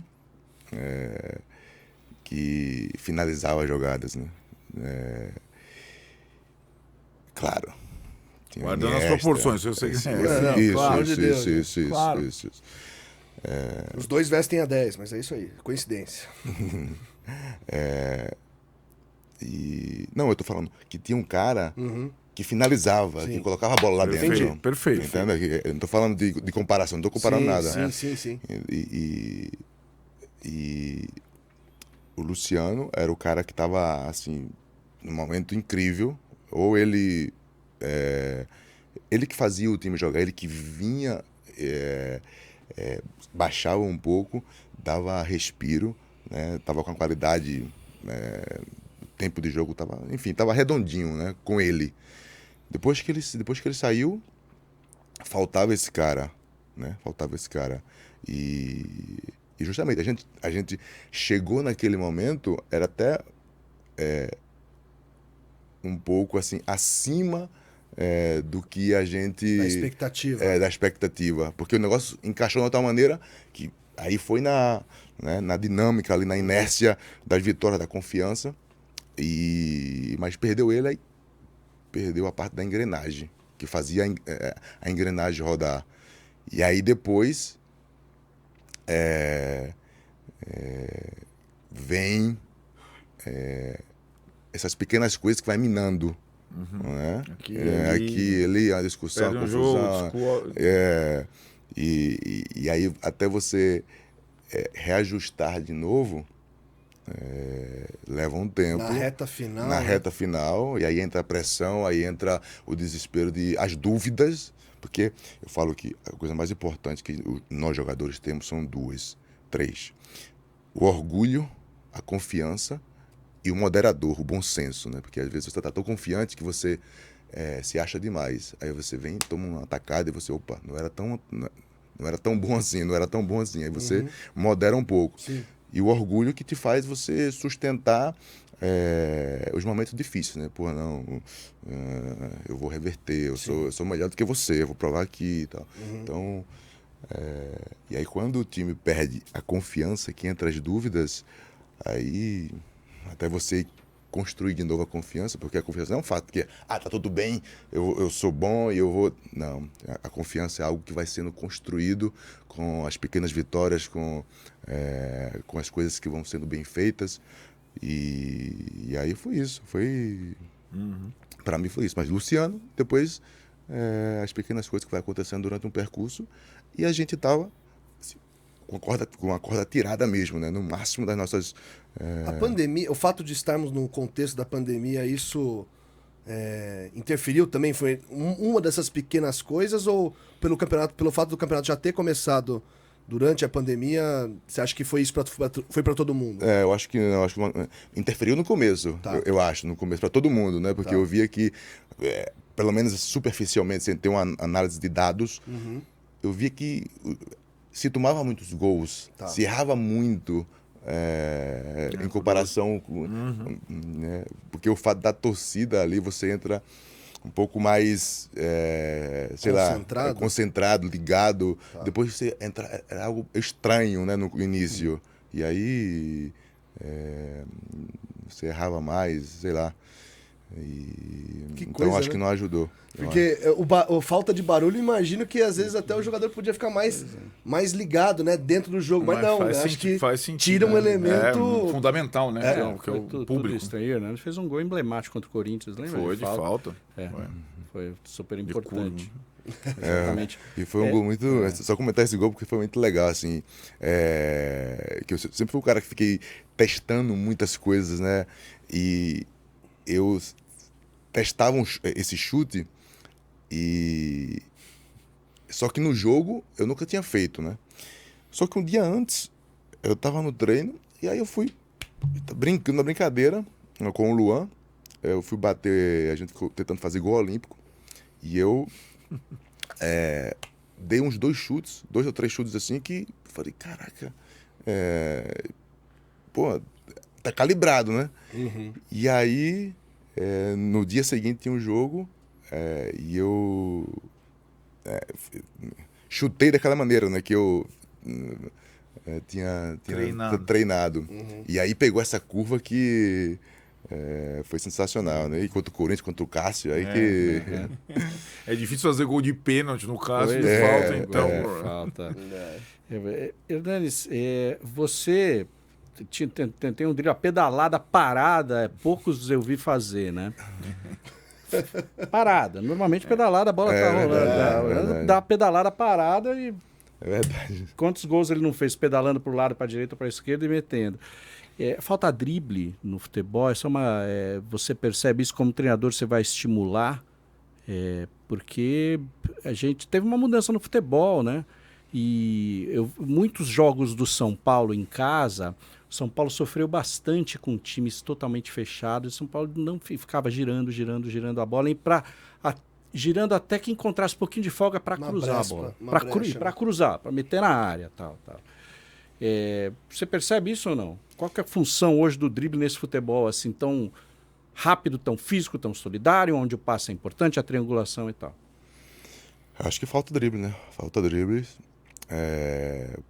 que finalizava as jogadas, né? Claro. Tinha Guardando as Iniesta, proporções, eu sei que isso, claro, de Deus, isso. Os dois vestem a 10, mas é isso aí. Coincidência. Não, eu tô falando que tinha um cara que finalizava, Sim. que colocava a bola lá dentro. Perfeito, perfeito. Entende? Eu não tô falando de comparação, não tô comparando nada. Sim. E o Luciano era o cara que estava assim num momento incrível. Ou ele que fazia o time jogar, ele que vinha, baixava um pouco, dava respiro, né? Tava com a qualidade, o tempo de jogo tava redondinho, né? Com ele. Depois que ele saiu, faltava esse cara, né? E justamente a gente chegou naquele momento, era até um pouco assim acima do que a gente... Da expectativa. Porque o negócio encaixou de tal maneira que aí foi na dinâmica, ali na inércia das vitórias, da confiança. Mas perdeu ele, aí perdeu a parte da engrenagem, que fazia a engrenagem rodar. E aí depois vem essas pequenas coisas que vai minando. Né? Aqui, ali, a discussão, a confusão. E aí até você reajustar de novo, leva um tempo. Na reta final. E aí entra a pressão, aí entra o desespero, as dúvidas. Porque eu falo que a coisa mais importante que nós jogadores temos são três. O orgulho, a confiança e o moderador, o bom senso, né? Porque às vezes você está tão confiante que você se acha demais. Aí você vem, toma uma atacada e você, opa, não era tão bom assim. Aí você modera um pouco. Sim. E o orgulho que te faz você sustentar os momentos difíceis, né? Pô, não, eu vou reverter, eu sou melhor do que você, eu vou provar aqui e tal. Então, e aí quando o time perde a confiança, que entra as dúvidas, aí até você construir de novo a confiança, porque a confiança não é um fato que tá tudo bem, eu sou bom e eu vou... Não, a confiança é algo que vai sendo construído com as pequenas vitórias, com as coisas que vão sendo bem feitas. E aí foi isso. Para mim foi isso. Mas Luciano, depois, as pequenas coisas que vai acontecendo durante um percurso, e a gente estava assim, com a corda tirada mesmo, né? No máximo das nossas... A pandemia, o fato de estarmos no contexto da pandemia, isso interferiu também? Foi uma dessas pequenas coisas, ou pelo fato do campeonato já ter começado durante a pandemia, você acha que foi isso foi para todo mundo? Eu acho que não, interferiu no começo, Tá. eu acho, no começo, para todo mundo, né? Porque Tá. eu via que, pelo menos superficialmente, sem ter uma análise de dados, eu via que se tomava muitos gols, Tá. se errava muito em comparação com... né? Porque o fato da torcida ali, você entra um pouco mais, sei Concentrado? lá, concentrado, ligado. Depois você entra, era algo estranho, né, no início. E aí você errava mais, sei lá. Que Então coisa, acho que né? não ajudou. Porque a falta de barulho, imagino que às vezes até o jogador podia ficar mais ligado, né, dentro do jogo. Mas não, né? Acho que faz sentido, tira um né? elemento... Fundamental, né? Que é o tudo público. estranho, né? Ele fez um gol emblemático contra o Corinthians, lembra? Foi de falta. Foi super importante. curva. Exatamente. E foi um gol muito... Só comentar esse gol porque foi muito legal, assim. Que eu sempre fui o cara que fiquei testando muitas coisas, né? E eu testava esse chute e... Só que no jogo eu nunca tinha feito, né? Só que um dia antes eu tava no treino e aí eu fui brincando na brincadeira com o Luan. Eu fui bater, a gente ficou tentando fazer gol olímpico e eu dei uns 2 ou 3 chutes assim que falei, caraca, pô, tá calibrado, né? E aí no dia seguinte tinha um jogo e eu chutei daquela maneira, né? Que eu tinha treinado. E aí pegou essa curva que foi sensacional, né? E contra o Corinthians, contra o Cássio, aí que... É difícil fazer gol de pênalti no caso Pois de falta, então. Falta. Hernanes, você tem um drible, a pedalada parada, poucos eu vi fazer, né? Parada. Normalmente pedalada, a bola tá rolando. verdade. Dá a pedalada parada e É verdade. quantos gols ele não fez pedalando para o lado, para a direita, para a esquerda e metendo. Falta drible no futebol, você percebe isso como treinador, você vai estimular, porque a gente teve uma mudança no futebol, né? E muitos jogos do São Paulo em casa, o São Paulo sofreu bastante com times totalmente fechados, o São Paulo não ficava girando a bola, girando até que encontrasse um pouquinho de folga para cruzar a bola. Para cruzar, para meter na área, tal. Você percebe isso ou não? Qual que é a função hoje do drible nesse futebol assim tão rápido, tão físico, tão solidário, onde o passe é importante, a triangulação e tal? Acho que falta drible, né? Falta drible.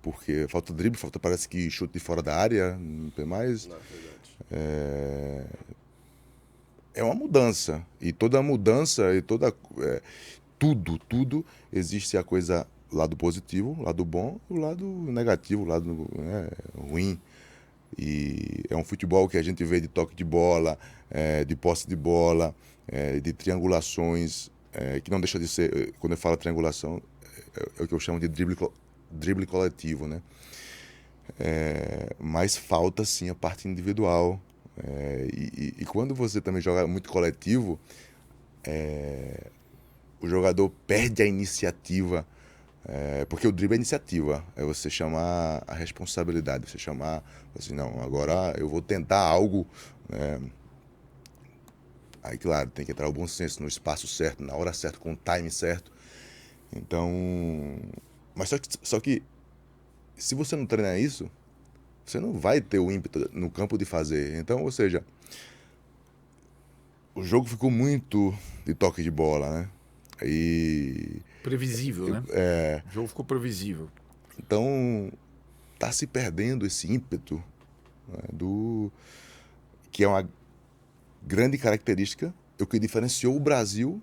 Porque falta drible, parece que chute de fora da área, não tem mais. Não, é verdade. É uma mudança. E toda mudança, e tudo, existe a coisa, lado positivo, lado bom, e o lado negativo, o lado ruim. E é um futebol que a gente vê de toque de bola, de posse de bola, de triangulações, que não deixa de ser, quando eu falo triangulação, é o que eu chamo de drible coletivo, né? Mas falta sim a parte individual. E quando você também joga muito coletivo, o jogador perde a iniciativa, porque o drible é iniciativa, é você chamar a responsabilidade, você chamar assim, não, agora eu vou tentar algo, aí claro, tem que entrar o bom senso no espaço certo, na hora certa, com o time certo. Então, mas só que se você não treinar isso, você não vai ter o ímpeto no campo de fazer. Então, ou seja, o jogo ficou muito de toque de bola, né? E Previsível, né? O jogo ficou previsível. então tá se perdendo esse ímpeto, né, que é uma grande característica, o que diferenciou o Brasil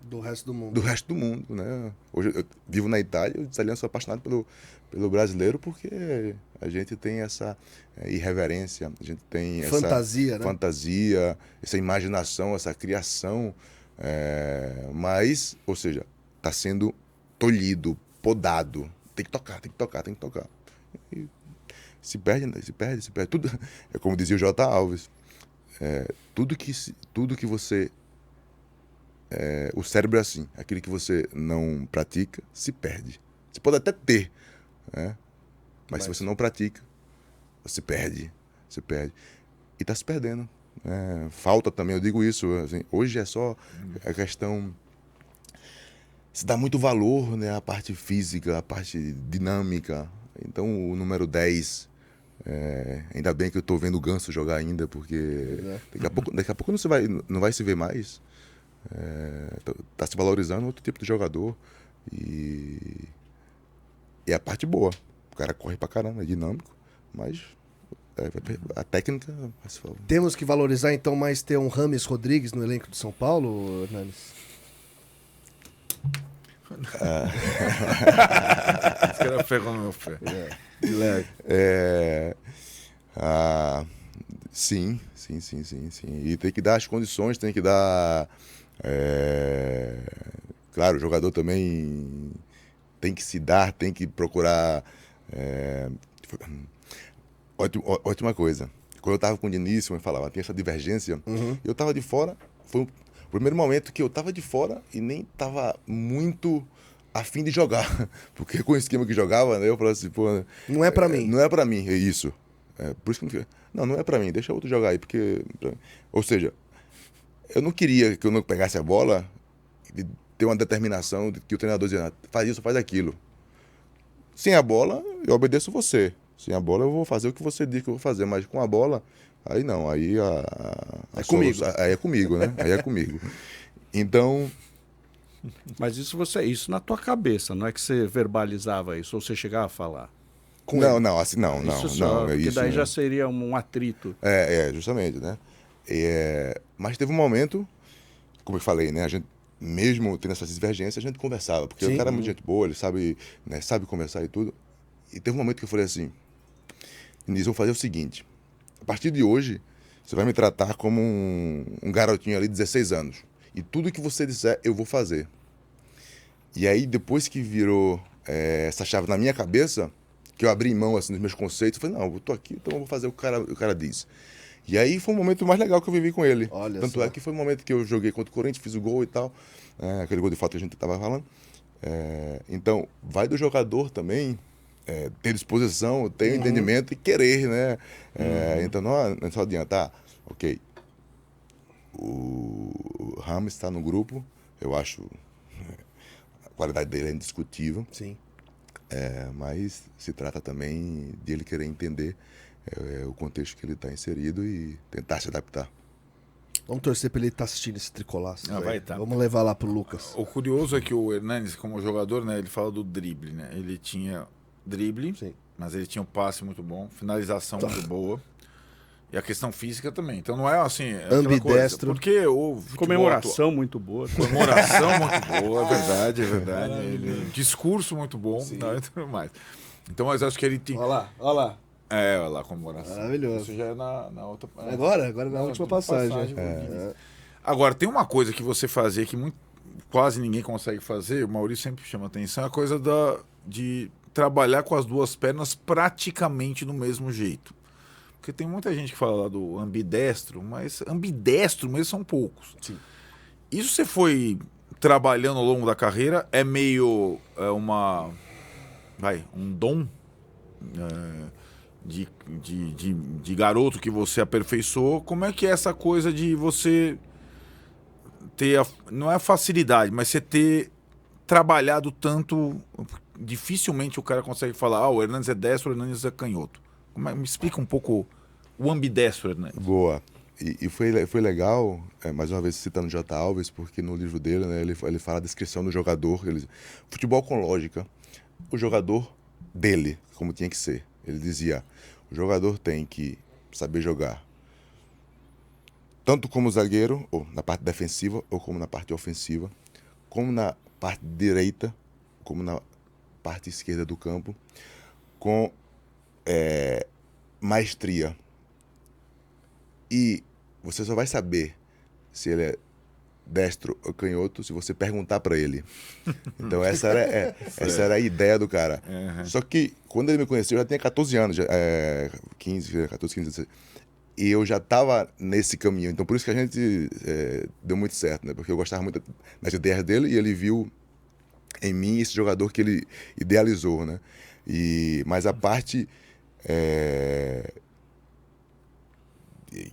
Do resto do mundo. do resto do mundo, né? Hoje eu vivo na Itália, eu italiano sou apaixonado pelo brasileiro porque a gente tem essa irreverência, a gente tem Fantasia, essa né? fantasia, essa imaginação, essa criação, mas, ou seja, está sendo tolhido, podado, tem que tocar. E se perde. Tudo, é como dizia o J. Alves, tudo que você... o cérebro é assim, aquilo que você não pratica, se perde. Você pode até ter, né? Mas se você não pratica, você perde. Você perde. E tá se perdendo. Falta também, eu digo isso. Assim, hoje é só a questão... Se dá muito valor, né, à parte física, à parte dinâmica. Então o número 10... ainda bem que eu tô vendo o Ganso jogar ainda, porque daqui a pouco não vai se ver mais. Tá se valorizando outro tipo de jogador. E a parte boa. O cara corre pra caramba, é dinâmico, mas a técnica... Temos que valorizar então mais ter um Rames Rodrigues no elenco do São Paulo, Hernanes? Esse cara pegou no meu pé. Sim. E tem que dar as condições, tem que dar... Claro, o jogador também tem que se dar, tem que procurar... Ótima coisa. Quando eu estava com o Diniz, eu falava, tem essa divergência, eu estava de fora, foi o primeiro momento que eu estava de fora e nem estava muito a fim de jogar, porque com o esquema que jogava, né, eu falava assim, pô... Não é pra mim. Não é pra mim, é isso. Por isso que não é pra mim, deixa outro jogar aí, porque... Ou seja, eu não queria que eu não pegasse a bola e ter uma determinação de que o treinador dizia, faz isso, faz aquilo. Sem a bola, eu obedeço você. Sem a bola, eu vou fazer o que você diz que eu vou fazer, mas com a bola, aí não, aí é comigo. Aí é comigo, né? Aí é comigo. Então... Mas isso na tua cabeça, não é que você verbalizava isso, ou você chegava a falar? Não, assim, não. Porque isso, daí né? já seria um atrito. Justamente, né? Mas teve um momento, como eu falei, né? A gente, mesmo tendo essas divergências, a gente conversava, porque o cara é muito gente boa, ele sabe, né, sabe conversar e tudo. E teve um momento que eu falei assim, Diniz, vou fazer o seguinte, a partir de hoje, você vai me tratar como um garotinho ali de 16 anos. E tudo que você disser, eu vou fazer. E aí, depois que virou essa chave na minha cabeça, que eu abri mão assim, dos meus conceitos, eu falei, não, eu tô aqui, então eu vou fazer o que o cara diz. E aí foi o momento mais legal que eu vivi com ele. Olha Tanto só. é que foi o momento que eu joguei contra o Corinthians, fiz o gol e tal, aquele gol de falta que a gente tava falando. Então, vai do jogador também ter disposição, ter entendimento e querer, né? Então, não é só adiantar, ok, o Rames está no grupo, eu acho a qualidade dele é indiscutível. Sim. Mas se trata também de ele querer entender o contexto que ele está inserido e tentar se adaptar. Vamos torcer pra ele estar assistindo esse tricolaço. Vai tá. Vamos levar lá pro Lucas. O curioso é que o Hernanes, como jogador, né, ele fala do drible, né? Ele tinha drible, Sim. mas ele tinha um passe muito bom, finalização muito boa. E a questão física também. Então não é assim... Ambidestro. Coisa, porque o futebol Comemoração muito boa. Comemoração muito boa, é verdade. Discurso muito bom, e tudo mais. Então, mas acho que ele tem... Olha lá. Olha lá, comemoração. Maravilhoso. Isso já é na outra... Agora na última passagem. Agora, tem uma coisa que você fazia que quase ninguém consegue fazer, o Maurício sempre chama atenção, é a coisa de trabalhar com as duas pernas praticamente do mesmo jeito. Porque tem muita gente que fala lá do ambidestro, mas ambidestro mesmo são poucos. Sim. Isso você foi trabalhando ao longo da carreira? É meio um dom de garoto que você aperfeiçoou? Como é que é essa coisa de você ter, não é a facilidade, mas você ter trabalhado tanto, dificilmente o cara consegue falar, o Hernanes é destro, o Hernanes é canhoto. Me explica um pouco o ambidestro, né? Boa. E foi legal, mais uma vez citando o J. Alves, porque no livro dele, né, ele fala a descrição do jogador. Futebol com lógica. O jogador dele, como tinha que ser. Ele dizia, o jogador tem que saber jogar tanto como zagueiro, ou na parte defensiva, ou como na parte ofensiva, como na parte direita, como na parte esquerda do campo, com maestria. E você só vai saber se ele é destro ou canhoto se você perguntar para ele. Então essa era a ideia do cara. Uhum. Só que quando ele me conheceu, eu já tinha 14 anos, 15, 16. E eu já estava nesse caminho. Então por isso que a gente deu muito certo, né? Porque eu gostava muito das ideias dele e ele viu em mim esse jogador que ele idealizou, né? Mas a parte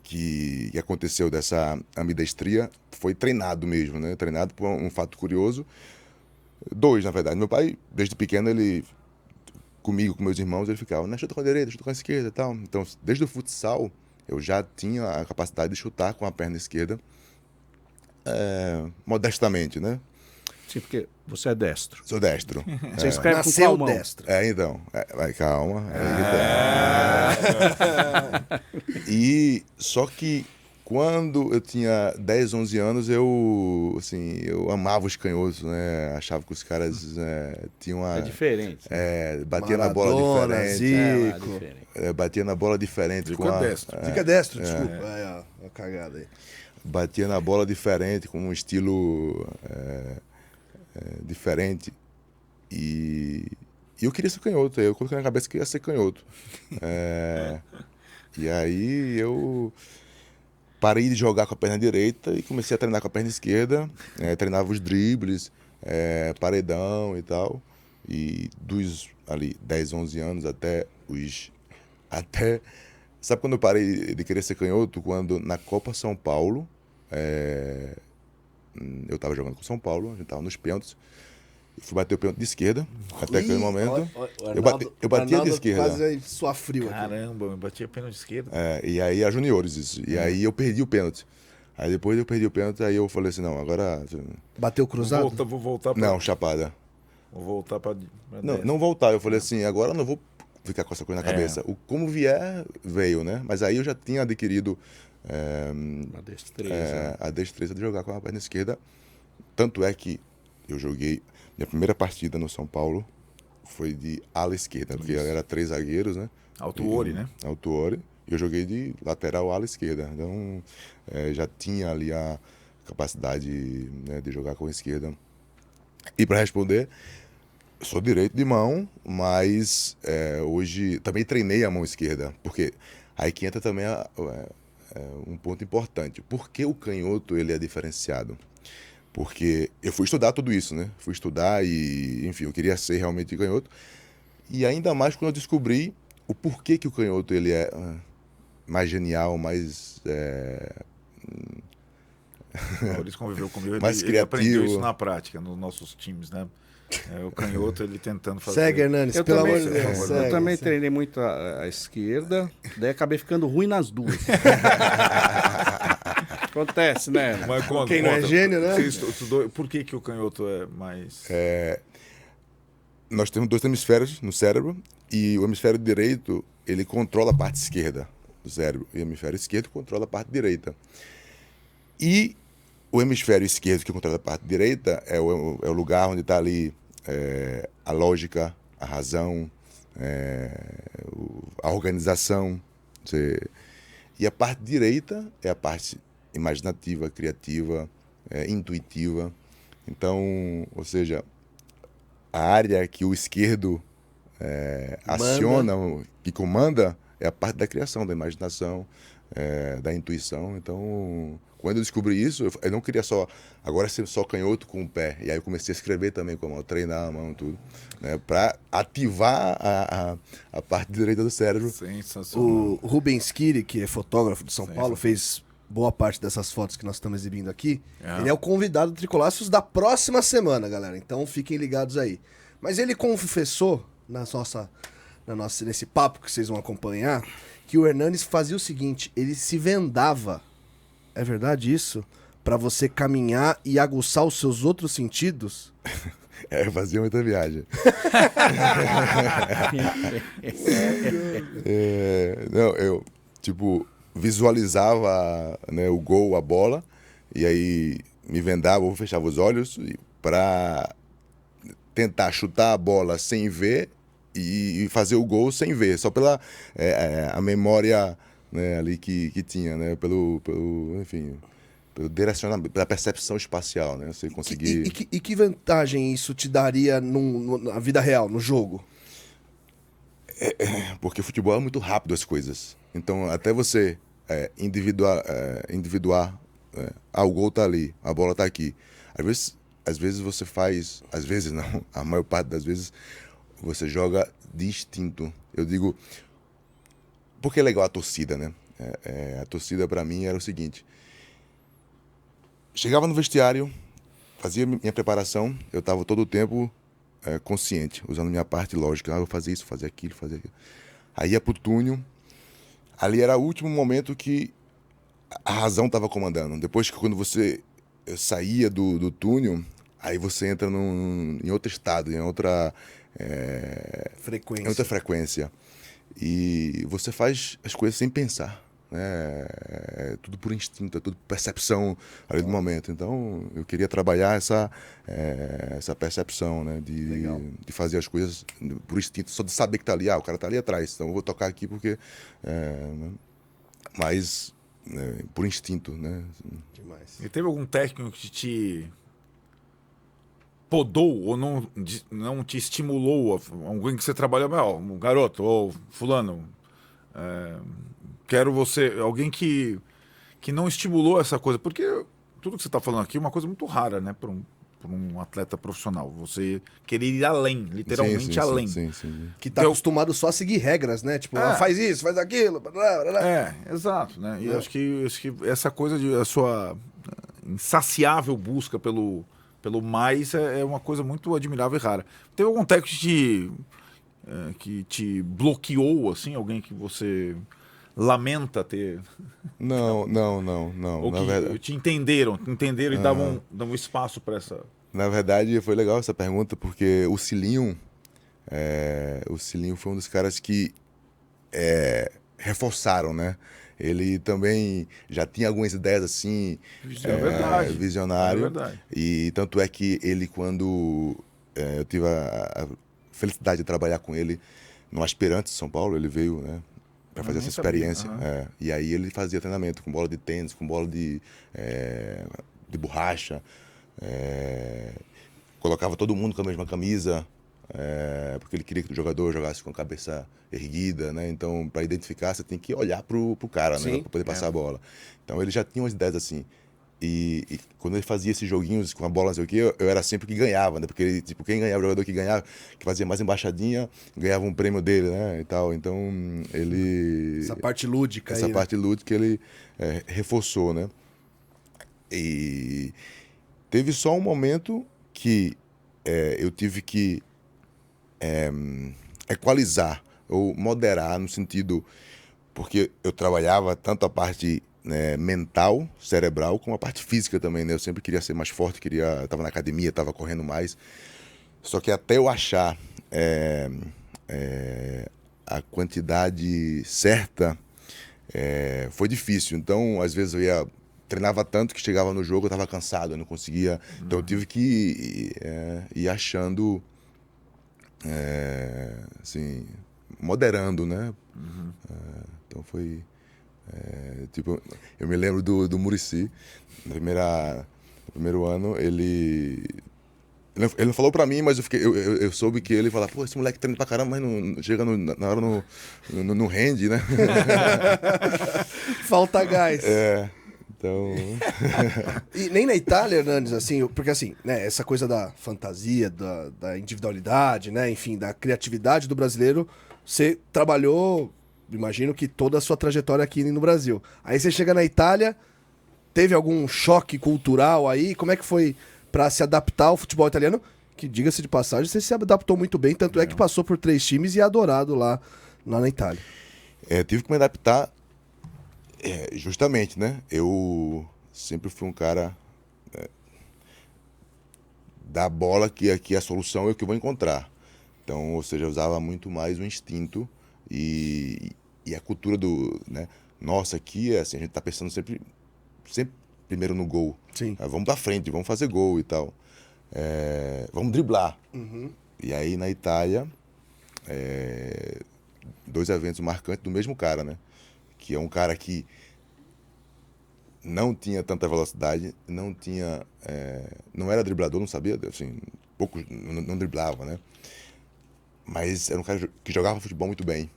que aconteceu dessa ambidestria foi treinado mesmo, né? Treinado por um fato curioso. 2, na verdade. Meu pai, desde pequeno, ele comigo, com meus irmãos, ele ficava, né, chuta com a direita, chuta com a esquerda e tal. Então, desde o futsal, eu já tinha a capacidade de chutar com a perna esquerda, modestamente, né? Sim, porque você é destro. Sou destro. Você escreve com Nasceu qual mão? destro. Então. Vai, calma. E só que quando eu tinha 10, 11 anos, eu amava os canhotos, né? Achava que os caras tinham uma... É diferente. batia na bola Maradona, diferente. Zico. Diferente. Batia na bola diferente. Zico com é destro. Fica destro, desculpa. Aí, ó, uma cagada aí. Batia na bola diferente, com um estilo diferente. E eu queria ser canhoto. Eu coloquei na cabeça que ia ser canhoto. E aí eu parei de jogar com a perna direita e comecei a treinar com a perna esquerda. Treinava os dribles, paredão e tal. E dos ali 10, 11 anos até os... Sabe quando eu parei de querer ser canhoto? Quando na Copa São Paulo, eu estava jogando com São Paulo, a gente estava nos pênaltis. Fui bater o pênalti de esquerda, até aquele momento. Eu batia de esquerda. Quase aí sua frio aqui. Caramba, eu batia pênalti de esquerda. E aí era juniores isso. E aí eu perdi o pênalti. Aí depois eu perdi o pênalti, aí eu falei assim, não, agora... Bateu cruzado? Vou voltar pra... Não, chapada. Vou voltar pra... Não voltar. Eu falei assim, agora eu não vou ficar com essa coisa na cabeça. O como vier, veio, né? Mas aí eu já tinha adquirido Uma destreza. a destreza de jogar com a perna esquerda. Tanto é que eu joguei... Minha primeira partida no São Paulo foi de ala esquerda, porque era 3 zagueiros, né? Altuori, né? Altuori. E eu joguei de lateral ala esquerda. Então, já tinha ali a capacidade, né, de jogar com a esquerda. E para responder, eu sou direito de mão, mas hoje também treinei a mão esquerda, porque aí que entra também um ponto importante. Por que o canhoto ele é diferenciado? Porque eu fui estudar tudo isso, né? Fui estudar e, enfim, eu queria ser realmente canhoto. E ainda mais quando eu descobri o porquê que o canhoto ele é mais genial, mais... Maurício conviveu comigo, mais ele aprendeu criativo. isso na prática, nos nossos times, né? O canhoto, ele tentando fazer... Segue, Hernanes, Eu pelo também, amor de Deus. eu segue, também segue. treinei muito a esquerda, daí acabei ficando ruim nas duas. Acontece, né? Mas Quem não é gênio, né? Você estudou, por que o canhoto é mais... Nós temos 2 hemisférios no cérebro e o hemisfério direito, ele controla a parte esquerda do cérebro e o hemisfério esquerdo controla a parte direita. E o hemisfério esquerdo que controla a parte direita é o lugar onde está ali a lógica, a razão, a organização. E a parte direita é a parte imaginativa, criativa, intuitiva. Então, ou seja, a área que o esquerdo aciona, que comanda, é a parte da criação, da imaginação, da intuição. Então, quando eu descobri isso, eu não queria agora ser só canhoto com o pé. E aí eu comecei a escrever também com a mão, treinar a mão, tudo, né, para ativar a parte direita do cérebro. Sensacional. O Rubens Skiri, que é fotógrafo de São Paulo, fez boa parte dessas fotos que nós estamos exibindo aqui. Ele é o convidado do Tricolaços da próxima semana, galera. Então fiquem ligados aí. Mas ele confessou nesse papo que vocês vão acompanhar que o Hernanes fazia o seguinte: ele se vendava. É verdade isso? Pra você caminhar e aguçar os seus outros sentidos? Eu fazia muita viagem. Não, eu, visualizava, né, o gol, a bola, e aí me vendava ou fechava os olhos para tentar chutar a bola sem ver e fazer o gol sem ver, só pela a memória, né, ali que tinha, né, enfim, pelo direcionamento, pela percepção espacial, né, você conseguir... E que vantagem isso te daria na vida real, no jogo? Porque futebol é muito rápido as coisas. Então, até você individuar, o gol tá ali, a bola tá aqui. Às vezes, às vezes você faz, às vezes não, a maior parte das vezes você joga de instinto. Eu digo, porque é legal a torcida, né? A torcida para mim era o seguinte: chegava no vestiário, fazia minha preparação, eu estava todo o tempo consciente, usando minha parte lógica. Eu fazia isso, fazia aquilo, fazia aquilo. Aí ia pro túnel, ali era o último momento que a razão estava comandando. Depois que quando você saía do túnel, aí você entra em outro estado, em outra frequência. E você faz as coisas sem pensar. É tudo por instinto, é tudo percepção ali do momento. Então eu queria trabalhar essa percepção, né? De fazer as coisas por instinto, só de saber que tá ali, o cara tá ali atrás, então eu vou tocar aqui porque né? Mas por instinto, né? Demais. E teve algum técnico que te podou ou não te estimulou? Alguém que você trabalhou, um garoto ou fulano, quero você, alguém que não estimulou essa coisa, porque tudo que você está falando aqui é uma coisa muito rara, né, para um atleta profissional. Você querer ir além, literalmente além. Sim. Que tá acostumado só a seguir regras, né? Tipo, faz isso, faz aquilo. Blá, blá, blá. Exato, né? E acho que essa coisa a sua insaciável busca pelo mais é uma coisa muito admirável e rara. Teve algum técnico que te bloqueou, assim? Alguém que você lamenta ter... Não. Ou Na que verdade, te entenderam e davam espaço para essa... na verdade, foi legal essa pergunta, porque o Cilinho foi um dos caras que reforçaram, né? Ele também já tinha algumas ideias assim, verdade. visionário. É verdade. E tanto é que ele, quando eu tive a felicidade de trabalhar com ele no Aspirantes de São Paulo, ele veio, né, para fazer essa experiência. E aí ele fazia treinamento com bola de tênis, com bola de borracha, colocava todo mundo com a mesma camisa. Porque ele queria que o jogador jogasse com a cabeça erguida, né? Então, para identificar, você tem que olhar pro cara, né? Para poder passar a bola. Então, ele já tinha umas ideias assim. E quando ele fazia esses joguinhos com a bola, não sei o quê, eu era sempre o que ganhava, né? Porque ele, tipo, quem ganhava, o jogador que ganhava, que fazia mais embaixadinha, ganhava um prêmio dele, né? E tal. Então, ele... Essa parte lúdica Essa aí, parte lúdica ele reforçou, né? E teve só um momento que eu tive que equalizar ou moderar no sentido, porque eu trabalhava tanto a parte mental, cerebral, como a parte física também, né? Eu sempre queria ser mais forte, estava na academia, estava correndo mais, só que até eu achar a quantidade certa foi difícil. Então, às vezes treinava tanto que chegava no jogo, eu estava cansado, eu não conseguia, então eu tive que ir achando, assim, moderando, né? Então foi tipo, eu me lembro do Muricy, no primeiro ano, ele não falou pra mim, mas eu soube que ele falava, pô, esse moleque treina pra caramba, mas não chega na hora não rende, né? Falta gás. Então... E nem na Itália, Hernandes, assim, porque assim, né, essa coisa da fantasia, da individualidade, né, enfim, da criatividade do brasileiro, você trabalhou, imagino que toda a sua trajetória aqui no Brasil. Aí você chega na Itália, teve algum choque cultural aí? Como é que foi pra se adaptar ao futebol italiano? Que, diga-se de passagem, você se adaptou muito bem, tanto é que passou por 3 times e é adorado lá na Itália. Tive que me adaptar. Justamente, né? Eu sempre fui um cara da bola que aqui a solução é o que eu vou encontrar. Então, ou seja, eu usava muito mais o instinto e a cultura né? Nossa, aqui assim, a gente tá pensando sempre primeiro no gol. Sim. Vamos pra frente, vamos fazer gol e tal. Vamos driblar. E aí na Itália, 2 eventos marcantes do mesmo cara, né? Que é um cara que não tinha tanta velocidade, não era driblador, não sabia, assim, pouco, não driblava, né? Mas era um cara que jogava futebol muito bem,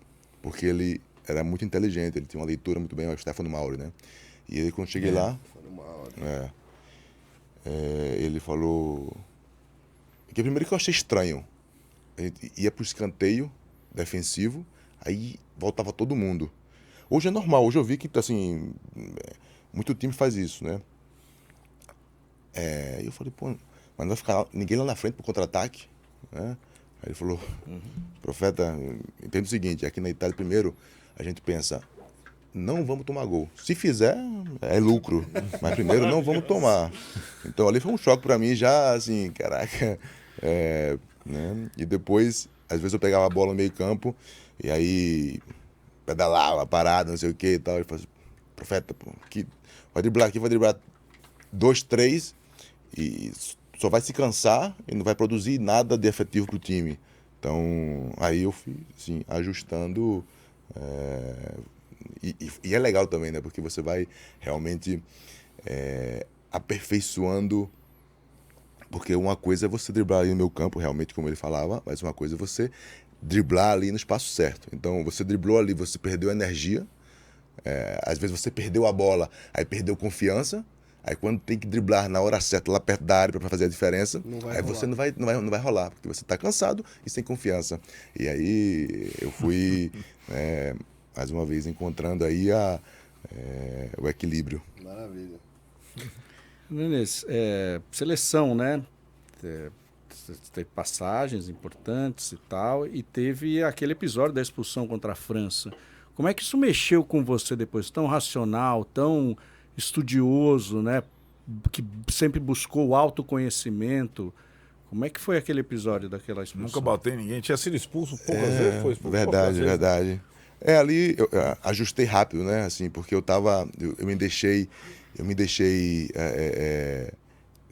porque ele era muito inteligente, ele tinha uma leitura muito bem, o Stefano Mauri, né? E aí quando cheguei lá, ele falou... Que primeiro que eu achei estranho. A gente ia pro escanteio defensivo, aí voltava todo mundo. Hoje é normal, hoje eu vi que, assim, muito time faz isso, né? E eu falei, pô, mas não vai ficar ninguém lá na frente pro contra-ataque, né? Aí ele falou, Profeta, entende o seguinte, aqui na Itália, primeiro, a gente pensa, não vamos tomar gol. Se fizer, é lucro, mas primeiro não vamos tomar. Então ali foi um choque pra mim já, assim, caraca, né? E depois, às vezes eu pegava a bola no meio campo, e aí pedalava, parada, não sei o que e tal. Ele falou assim, Profeta, pô, vai driblar 2, 3, e só vai se cansar e não vai produzir nada de efetivo pro time. Então, aí eu fui, assim, ajustando. E é legal também, né? Porque você vai realmente aperfeiçoando. Porque uma coisa é você driblar ali no meu campo, realmente, como ele falava, mas uma coisa é você driblar ali no espaço certo. Então, você driblou ali, você perdeu energia. Às vezes você perdeu a bola, aí perdeu confiança. Aí quando tem que driblar na hora certa, lá perto da área para fazer a diferença, aí você não vai rolar, porque você está cansado e sem confiança. E aí eu fui, mais uma vez, encontrando aí o equilíbrio. Maravilha. Nunes, seleção, né? Teve passagens importantes e tal, e teve aquele episódio da expulsão contra a França. Como é que isso mexeu com você depois? Tão racional, tão estudioso, né? Que sempre buscou o autoconhecimento. Como é que foi aquele episódio daquela expulsão? Nunca bateu em ninguém. Tinha sido expulso poucas vezes, foi expulso Verdade, poucas vezes. verdade. Ali eu ajustei rápido, né? Assim, porque eu me deixei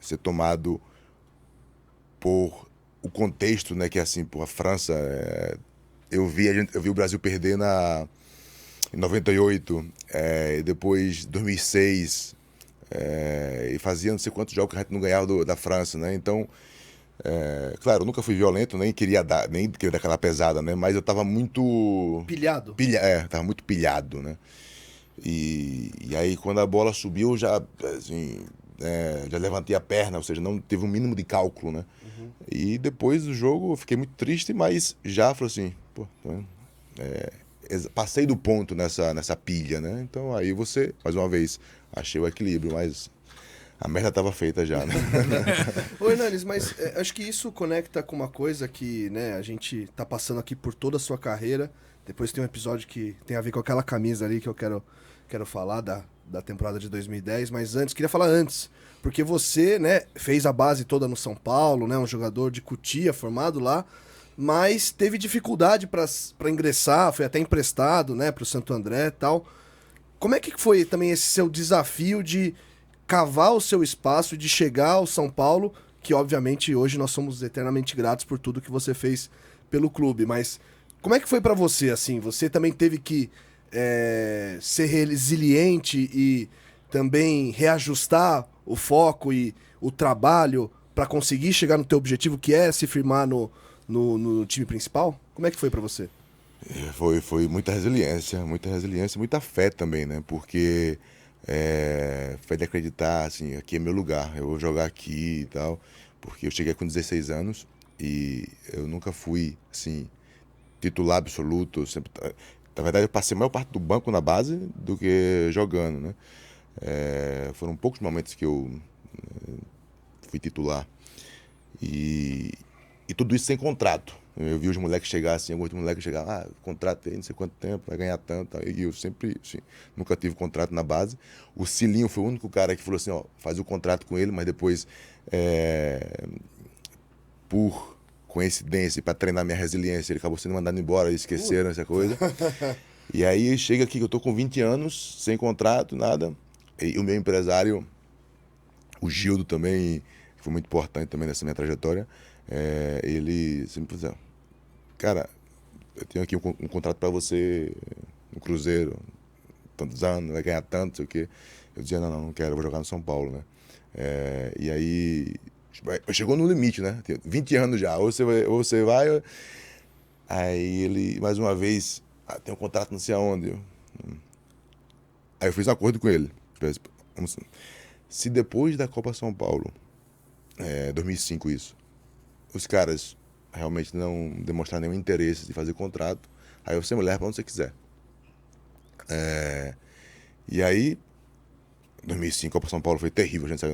ser tomado por o contexto, né? Que é assim, por a França, eu vi o Brasil perder em 98, e depois 2006, e fazia não sei quantos jogos que a gente não ganhava da França, né? Então, claro, eu nunca fui violento, nem queria dar aquela pesada, né? Mas eu tava muito... Pilhado? Tava muito pilhado, né? E aí, quando a bola subiu, já, assim, já levantei a perna, ou seja, não teve um mínimo de cálculo, né? Uhum. E depois do jogo, eu fiquei muito triste, mas já falei assim, pô, passei do ponto nessa pilha, né? Então aí você, mais uma vez, achei o equilíbrio, mas a merda estava feita já, né? Ô, Hernanes, mas acho que isso conecta com uma coisa que, né, a gente tá passando aqui por toda a sua carreira. Depois tem um episódio que tem a ver com aquela camisa ali que eu quero falar da temporada de 2010, mas queria falar antes, porque você, né, fez a base toda no São Paulo, né, um jogador de Cotia, formado lá, mas teve dificuldade para ingressar, foi até emprestado, né, pro Santo André e tal. Como é que foi também esse seu desafio de cavar o seu espaço, de chegar ao São Paulo, que obviamente hoje nós somos eternamente gratos por tudo que você fez pelo clube, mas como é que foi para você, assim? Você também teve que ser resiliente e também reajustar o foco e o trabalho para conseguir chegar no teu objetivo, que é se firmar no time principal? Como é que foi para você? Foi muita resiliência, muita fé também, né? Porque fé de acreditar, assim, aqui é meu lugar, eu vou jogar aqui e tal. Porque eu cheguei com 16 anos e eu nunca fui, assim, titular absoluto. Sempre, na verdade, eu passei a maior parte do banco na base do que jogando, né? Foram poucos momentos que eu fui titular. E tudo isso sem contrato. Eu vi os moleques chegar assim, alguns moleques chegar, contrato aí, não sei quanto tempo, vai ganhar tanto. E eu sempre, assim, nunca tive contrato na base. O Cilinho foi o único cara que falou assim, ó, faz o contrato com ele, mas depois, por coincidência, para treinar minha resiliência, ele acabou sendo mandado embora, esqueceram essa coisa. E aí chega aqui que eu tô com 20 anos, sem contrato, nada. E o meu empresário, o Gildo também, que foi muito importante também nessa minha trajetória, ele sempre falou, cara, eu tenho aqui um contrato para você no Cruzeiro, tantos anos, vai ganhar tanto, sei o quê. Eu dizia, não quero, eu vou jogar no São Paulo, né? E aí, chegou no limite, né? Tenho 20 anos já, ou você vai. Aí ele, mais uma vez, tem um contrato não sei aonde. Aí eu fiz um acordo com ele. Se depois da Copa São Paulo, 2005 isso, os caras realmente não demonstrar nenhum interesse de fazer contrato, aí você me leva para onde você quiser. E aí, 2005, a Copa São Paulo foi terrível, a gente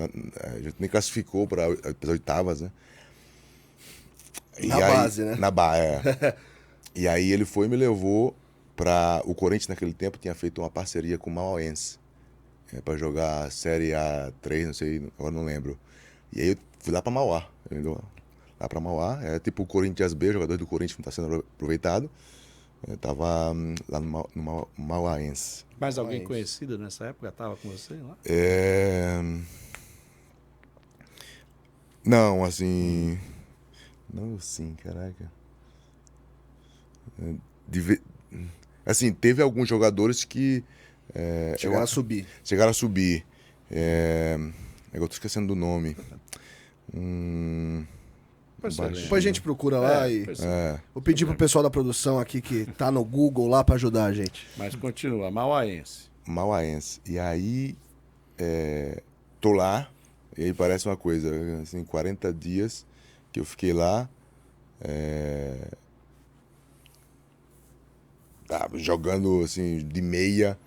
nem classificou para as oitavas, né? Na base, né? Na base, E aí ele foi e me levou para... O Corinthians naquele tempo tinha feito uma parceria com o Mauaense para jogar a Série A3, não sei, agora não lembro. E aí eu fui lá para Mauá, entendeu? Lá para Mauá, tipo o Corinthians B, jogador do Corinthians não está sendo aproveitado. Eu tava lá no Mauaense. Mais alguém conhecido nessa época tava com você lá? Não, assim... Não, sim, caraca. Assim, teve alguns jogadores que... Chegaram a subir. Chegaram a subir. Eu tô esquecendo do nome. Depois a gente procura lá e... Vou pedir pro pessoal da produção aqui que tá no Google lá pra ajudar a gente. Mas continua, Mauaense. Mauaense. E aí, tô lá, e aí parece uma coisa, assim, 40 dias que eu fiquei lá, jogando, assim, de meia,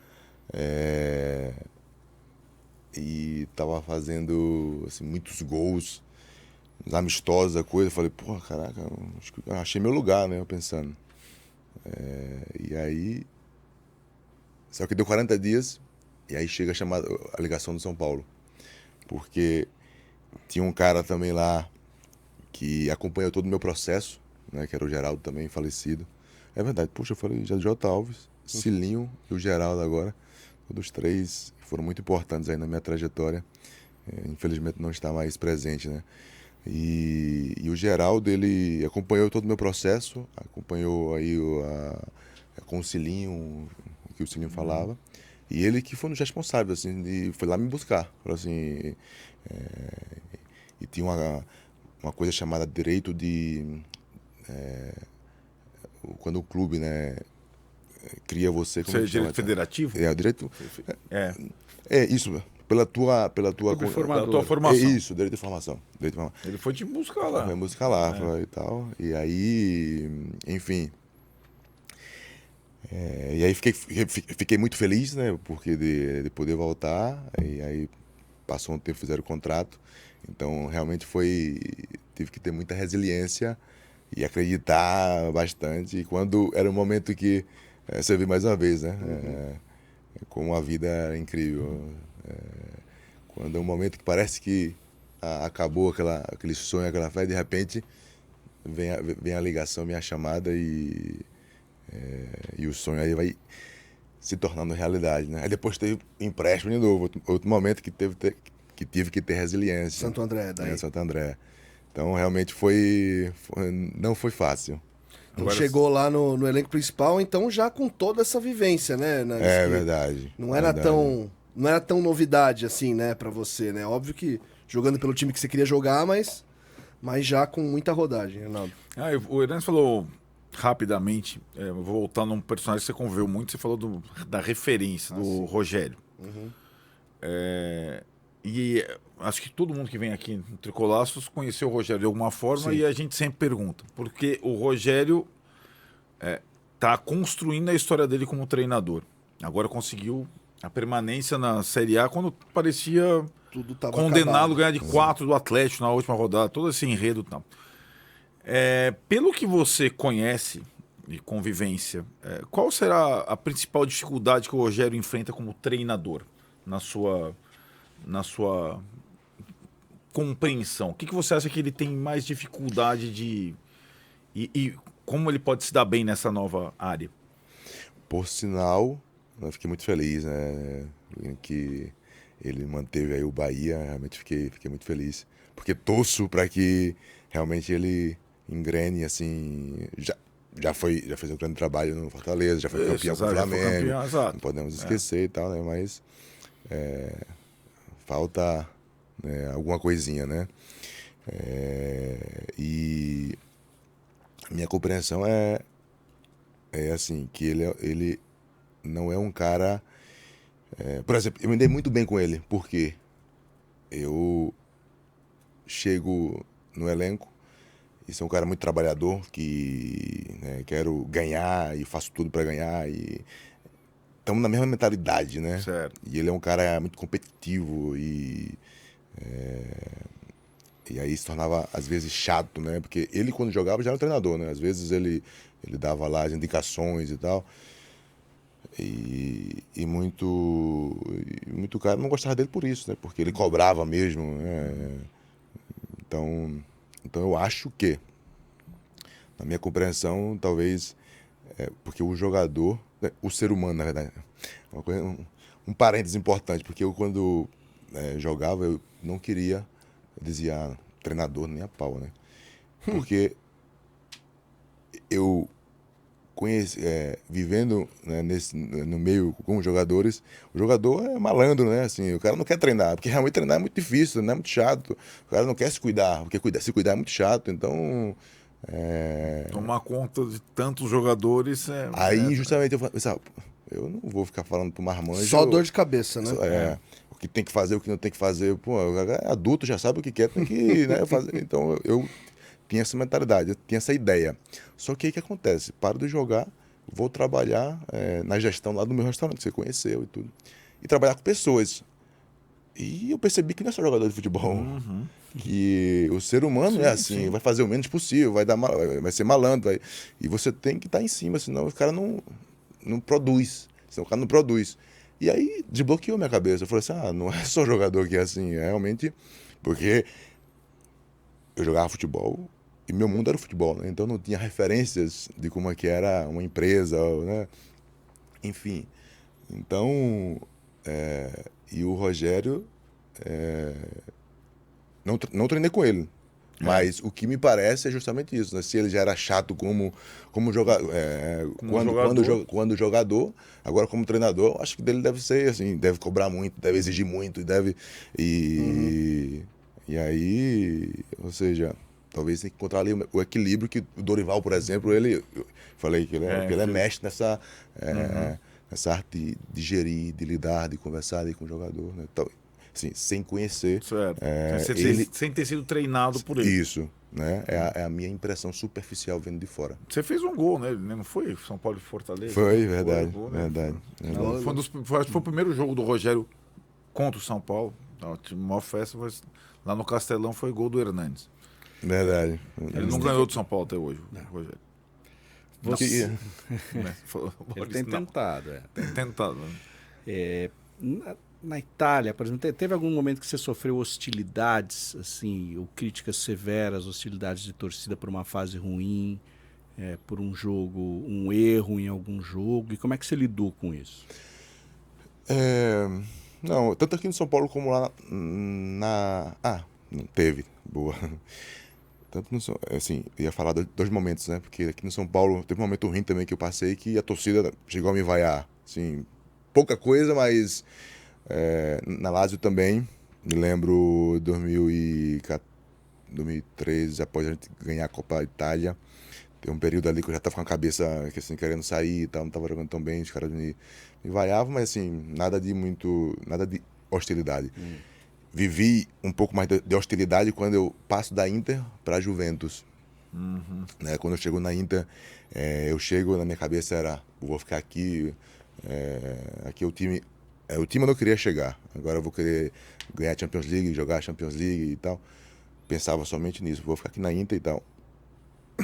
e tava fazendo, assim, muitos gols, amistosa, coisa. Eu falei, pô, caraca, acho que eu achei meu lugar, né? Eu pensando. E aí... Só que deu 40 dias, e aí chega a ligação do São Paulo. Porque tinha um cara também lá que acompanhou todo o meu processo, né? Que era o Geraldo também, falecido. É verdade, puxa, eu falei, J. Alves, Cilinho e o Geraldo agora. Todos três foram muito importantes aí na minha trajetória. Infelizmente não está mais presente, né? E o Geraldo, ele acompanhou todo o meu processo, acompanhou aí com o Cilinho, o que o Cilinho falava, e ele que foi um dos responsáveis, assim, foi lá me buscar. Falou assim, e tinha uma coisa chamada direito de... quando o clube, né, cria você... Você é direito federativo? O direito... Isso, pela tua formação. Isso, direito de formação. Ele foi te buscar lá. Foi buscar lá e tal. E aí, enfim. E aí fiquei muito feliz, né? Porque de poder voltar. E aí passou um tempo, fizeram o contrato. Então, realmente tive que ter muita resiliência e acreditar bastante. E quando era o momento que você vê mais uma vez, né? Como a vida é incrível. Quando é um momento que parece que acabou aquele sonho, aquela fé, de repente vem a ligação, vem a chamada e o sonho aí vai se tornando realidade, né? Aí depois teve empréstimo de novo, outro momento que tive que ter resiliência. Santo André, daí. Santo André. Então realmente não foi fácil. Então chegou lá no elenco principal, então já com toda essa vivência, né? Verdade. Não era tão novidade assim, né, pra você, né? Óbvio que jogando pelo time que você queria jogar, mas já com muita rodagem, Reinaldo. O Hernandes falou rapidamente, vou voltar num personagem que você conviveu muito, você falou da referência, do Rogério. E acho que todo mundo que vem aqui no Tricolaços conheceu o Rogério de alguma forma. Sim. E a gente sempre pergunta, porque o Rogério tá construindo a história dele como treinador. Agora conseguiu a permanência na Série A quando parecia tudo tava condenado acabado. A ganhar de 4 do Atlético na última rodada, todo esse enredo e tal. Pelo que você conhece de convivência, qual será a principal dificuldade que o Rogério enfrenta como treinador na sua compreensão? O que você acha que ele tem mais dificuldade de... E como ele pode se dar bem nessa nova área? Por sinal, eu fiquei muito feliz, né, em que ele manteve aí o Bahia. Realmente fiquei muito feliz, porque torço para que realmente ele engrene, assim, já fez um grande trabalho no Fortaleza, já foi campeão com o Flamengo, não podemos esquecer e tal, né, mas falta, né, alguma coisinha, né? E minha compreensão é assim, que ele não é um cara... por exemplo, eu me dei muito bem com ele. Por quê? eu chego no elenco e sou um cara muito trabalhador, que né, quero ganhar e faço tudo para ganhar e estamos na mesma mentalidade, né? Certo. E ele é um cara muito competitivo e aí se tornava às vezes chato, né? Porque ele quando jogava já era um treinador, né? Às vezes ele dava lá as indicações e tal. E muito cara não gostava dele por isso, né? Porque ele cobrava mesmo, né? Então eu acho que, na minha compreensão, talvez, porque o jogador, né, o ser humano, na verdade, um parênteses importante, porque eu quando jogava, eu não queria, eu dizia, treinador nem a pau, né? Porque eu conheci, vivendo né, no meio com os jogadores, o jogador é malandro, né? Assim, o cara não quer treinar, porque realmente treinar é muito difícil, né? É muito chato. O cara não quer se cuidar, porque se cuidar é muito chato. Então. Tomar conta de tantos jogadores. Aí, justamente, eu pensava, eu não vou ficar falando pro marmanjo. Só dor de cabeça, né? O que tem que fazer, o que não tem que fazer. Pô, o cara é adulto, já sabe o que quer, tem que né, fazer. Então, eu tinha essa mentalidade, eu tinha essa ideia. Só que aí o que acontece? Paro de jogar, vou trabalhar na gestão lá do meu restaurante, que você conheceu e tudo. E trabalhar com pessoas. E eu percebi que não é só jogador de futebol. Uhum. Que o ser humano é assim, vai fazer o menos possível, vai ser malandro. E você tem que estar em cima, senão o cara não produz. Senão o cara não produz. E aí desbloqueou minha cabeça. Eu falei assim, não é só jogador que é assim, é realmente... Porque eu jogava futebol e meu mundo era o futebol, né? Então não tinha referências de como é que era uma empresa, né? Enfim. Então, e o Rogério, não treinei com ele, mas o que me parece é justamente isso, né? Se ele já era chato como jogador, quando jogador, agora como treinador, acho que dele deve ser assim, deve cobrar muito, deve exigir muito, e aí, ou seja, talvez tenha que encontrar ali o equilíbrio que o Dorival, por exemplo, eu falei que ele é mestre nessa arte de gerir, de lidar, de conversar ali com o jogador, né? Então, assim, sem conhecer. Certo. Sem ter sido treinado por ele. Isso, né? É a minha impressão superficial vendo de fora. Você fez um gol, né? Não foi São Paulo e Fortaleza? Foi, verdade. Foi, gol, né? Verdade. Acho que foi o primeiro jogo do Rogério contra o São Paulo. A maior festa foi lá no Castelão, foi gol do Hernandes. Verdade. Ele não ganhou do São Paulo até hoje, Rogério. Ele tem tentado. Tem tentado. Né? Na Itália, por exemplo, teve algum momento que você sofreu hostilidades, assim, ou críticas severas, hostilidades de torcida por uma fase ruim, por um jogo, um erro em algum jogo? E como é que você lidou com isso? Não, tanto aqui no São Paulo como lá não teve. Boa. Tanto no, assim, ia falar dois momentos, né? Porque aqui no São Paulo teve um momento ruim também que eu passei que a torcida chegou a me vaiar. Assim, pouca coisa, mas na Lazio também. Me lembro 2013, após a gente ganhar a Copa Itália. Tem um período ali que eu já estava com a cabeça assim, querendo sair e tal, não estava jogando tão bem, os caras me vaiavam, mas assim, nada de hostilidade. Vivi um pouco mais de hostilidade quando eu passo da Inter para a Juventus. Uhum. Né? Quando eu chego na Inter, na minha cabeça era, vou ficar aqui, aqui o time eu não queria chegar, agora eu vou querer ganhar a Champions League, jogar a Champions League e tal. Pensava somente nisso, vou ficar aqui na Inter e tal.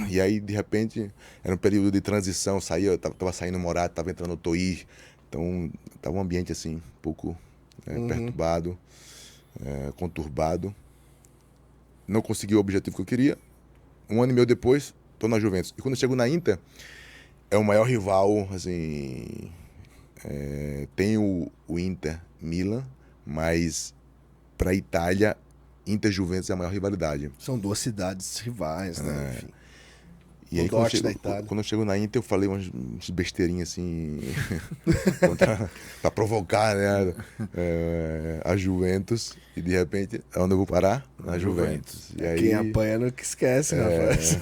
E aí, de repente, era um período de transição, eu tava saindo o Morato, tava entrando o Toir, então tava um ambiente assim, um pouco perturbado, conturbado. Não consegui o objetivo que eu queria. Um ano e meio depois, tô na Juventus. E quando eu chego na Inter, é o maior rival, assim... tem o Inter Milan, mas para a Itália, Inter Juventus é a maior rivalidade. São duas cidades rivais, né? Enfim. E aí, quando eu chego na Inter, eu falei umas besteirinhas assim, para provocar, né, a Juventus. E de repente, onde eu vou parar? Na Juventus. E aí, quem apanha nunca esquece, rapaz.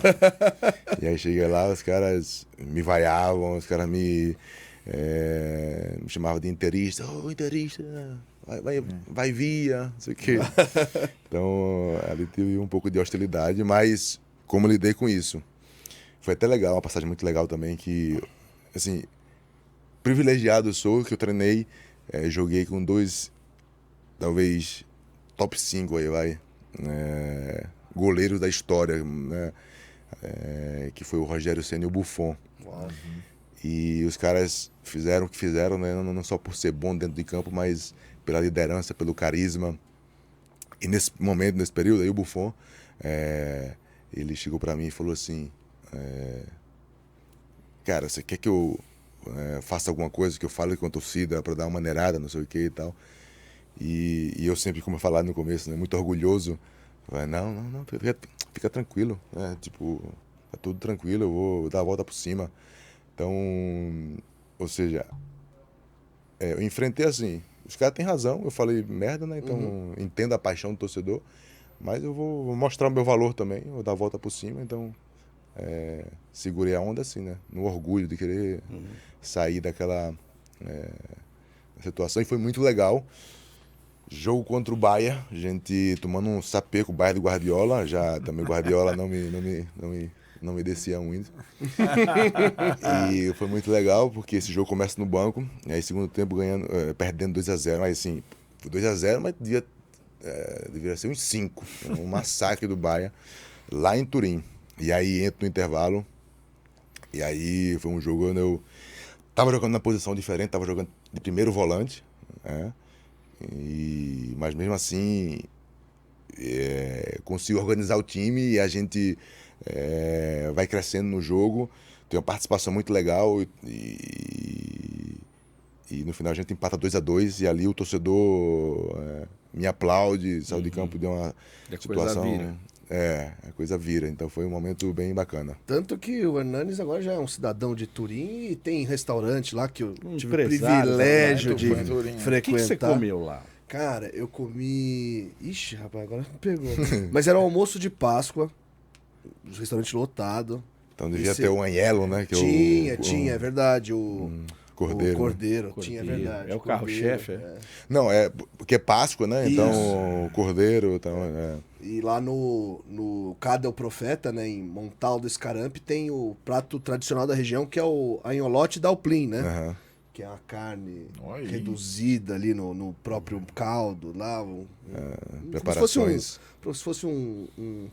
E aí cheguei lá, os caras me vaiavam, os caras me chamavam de interista. Interista. vai via, não sei o quê. Então, ali teve um pouco de hostilidade, mas como lidei com isso? Foi até legal, uma passagem muito legal também, que, assim, privilegiado eu sou, que eu treinei, joguei com 2, talvez, top 5 aí, goleiros da história, né? Que foi o Rogério Ceni e o Buffon. Uau. E os caras fizeram o que fizeram, né? Não só por ser bom dentro de campo, mas pela liderança, pelo carisma. E nesse momento, nesse período aí, o Buffon, ele chegou para mim e falou assim, cara, você quer que eu faça alguma coisa, que eu fale com a torcida para dar uma maneirada, não sei o que e tal. E eu sempre, como eu falava no começo, né, muito orgulhoso, falei, não, fica tranquilo, né? Tipo, tá tudo tranquilo, eu vou dar a volta por cima. Então, ou seja, eu enfrentei assim, os caras têm razão, eu falei merda, né? Então, entendo a paixão do torcedor, mas eu vou mostrar o meu valor também, vou dar a volta por cima, então segurei a onda assim, né? No orgulho de querer sair daquela situação, e foi muito legal. Jogo contra o Bahia, a gente tomando um sapê com o Bahia do Guardiola, já também o Guardiola não me descia muito. E foi muito legal, porque esse jogo começa no banco, e aí segundo tempo perdendo 2-0, mas assim, 2-0, mas devia ser uns 5, um massacre do Bahia, lá em Turim. E aí entra no intervalo, e aí foi um jogo onde eu tava jogando na posição diferente, tava jogando de primeiro volante, né? Mas mesmo assim consigo organizar o time e a gente vai crescendo no jogo, tem uma participação muito legal e no final a gente empata 2-2 e ali o torcedor me aplaude, saiu de campo, deu uma situação... A coisa vira, então foi um momento bem bacana. Tanto que o Hernanes agora já é um cidadão de Turim e tem restaurante lá que eu tive o empresário privilégio de O frequentar. que você comeu lá? Cara, eu comi... Ixi, rapaz, agora me pegou. Mas era o almoço de Páscoa, um restaurante lotado. Então devia ter um anhelo, né? Que tinha, é verdade. Cordeiro. O cordeiro, tinha, é verdade. É o carro-chefe, Não, porque é Páscoa, né? Então, cordeiro, então... E lá no Cada o Profeta, né, em Montal do Escarampe, tem o prato tradicional da região, que é o anholote da Alplim, né? Uhum. Que é a carne reduzida ali no próprio caldo, lá. Preparações. Como se fosse um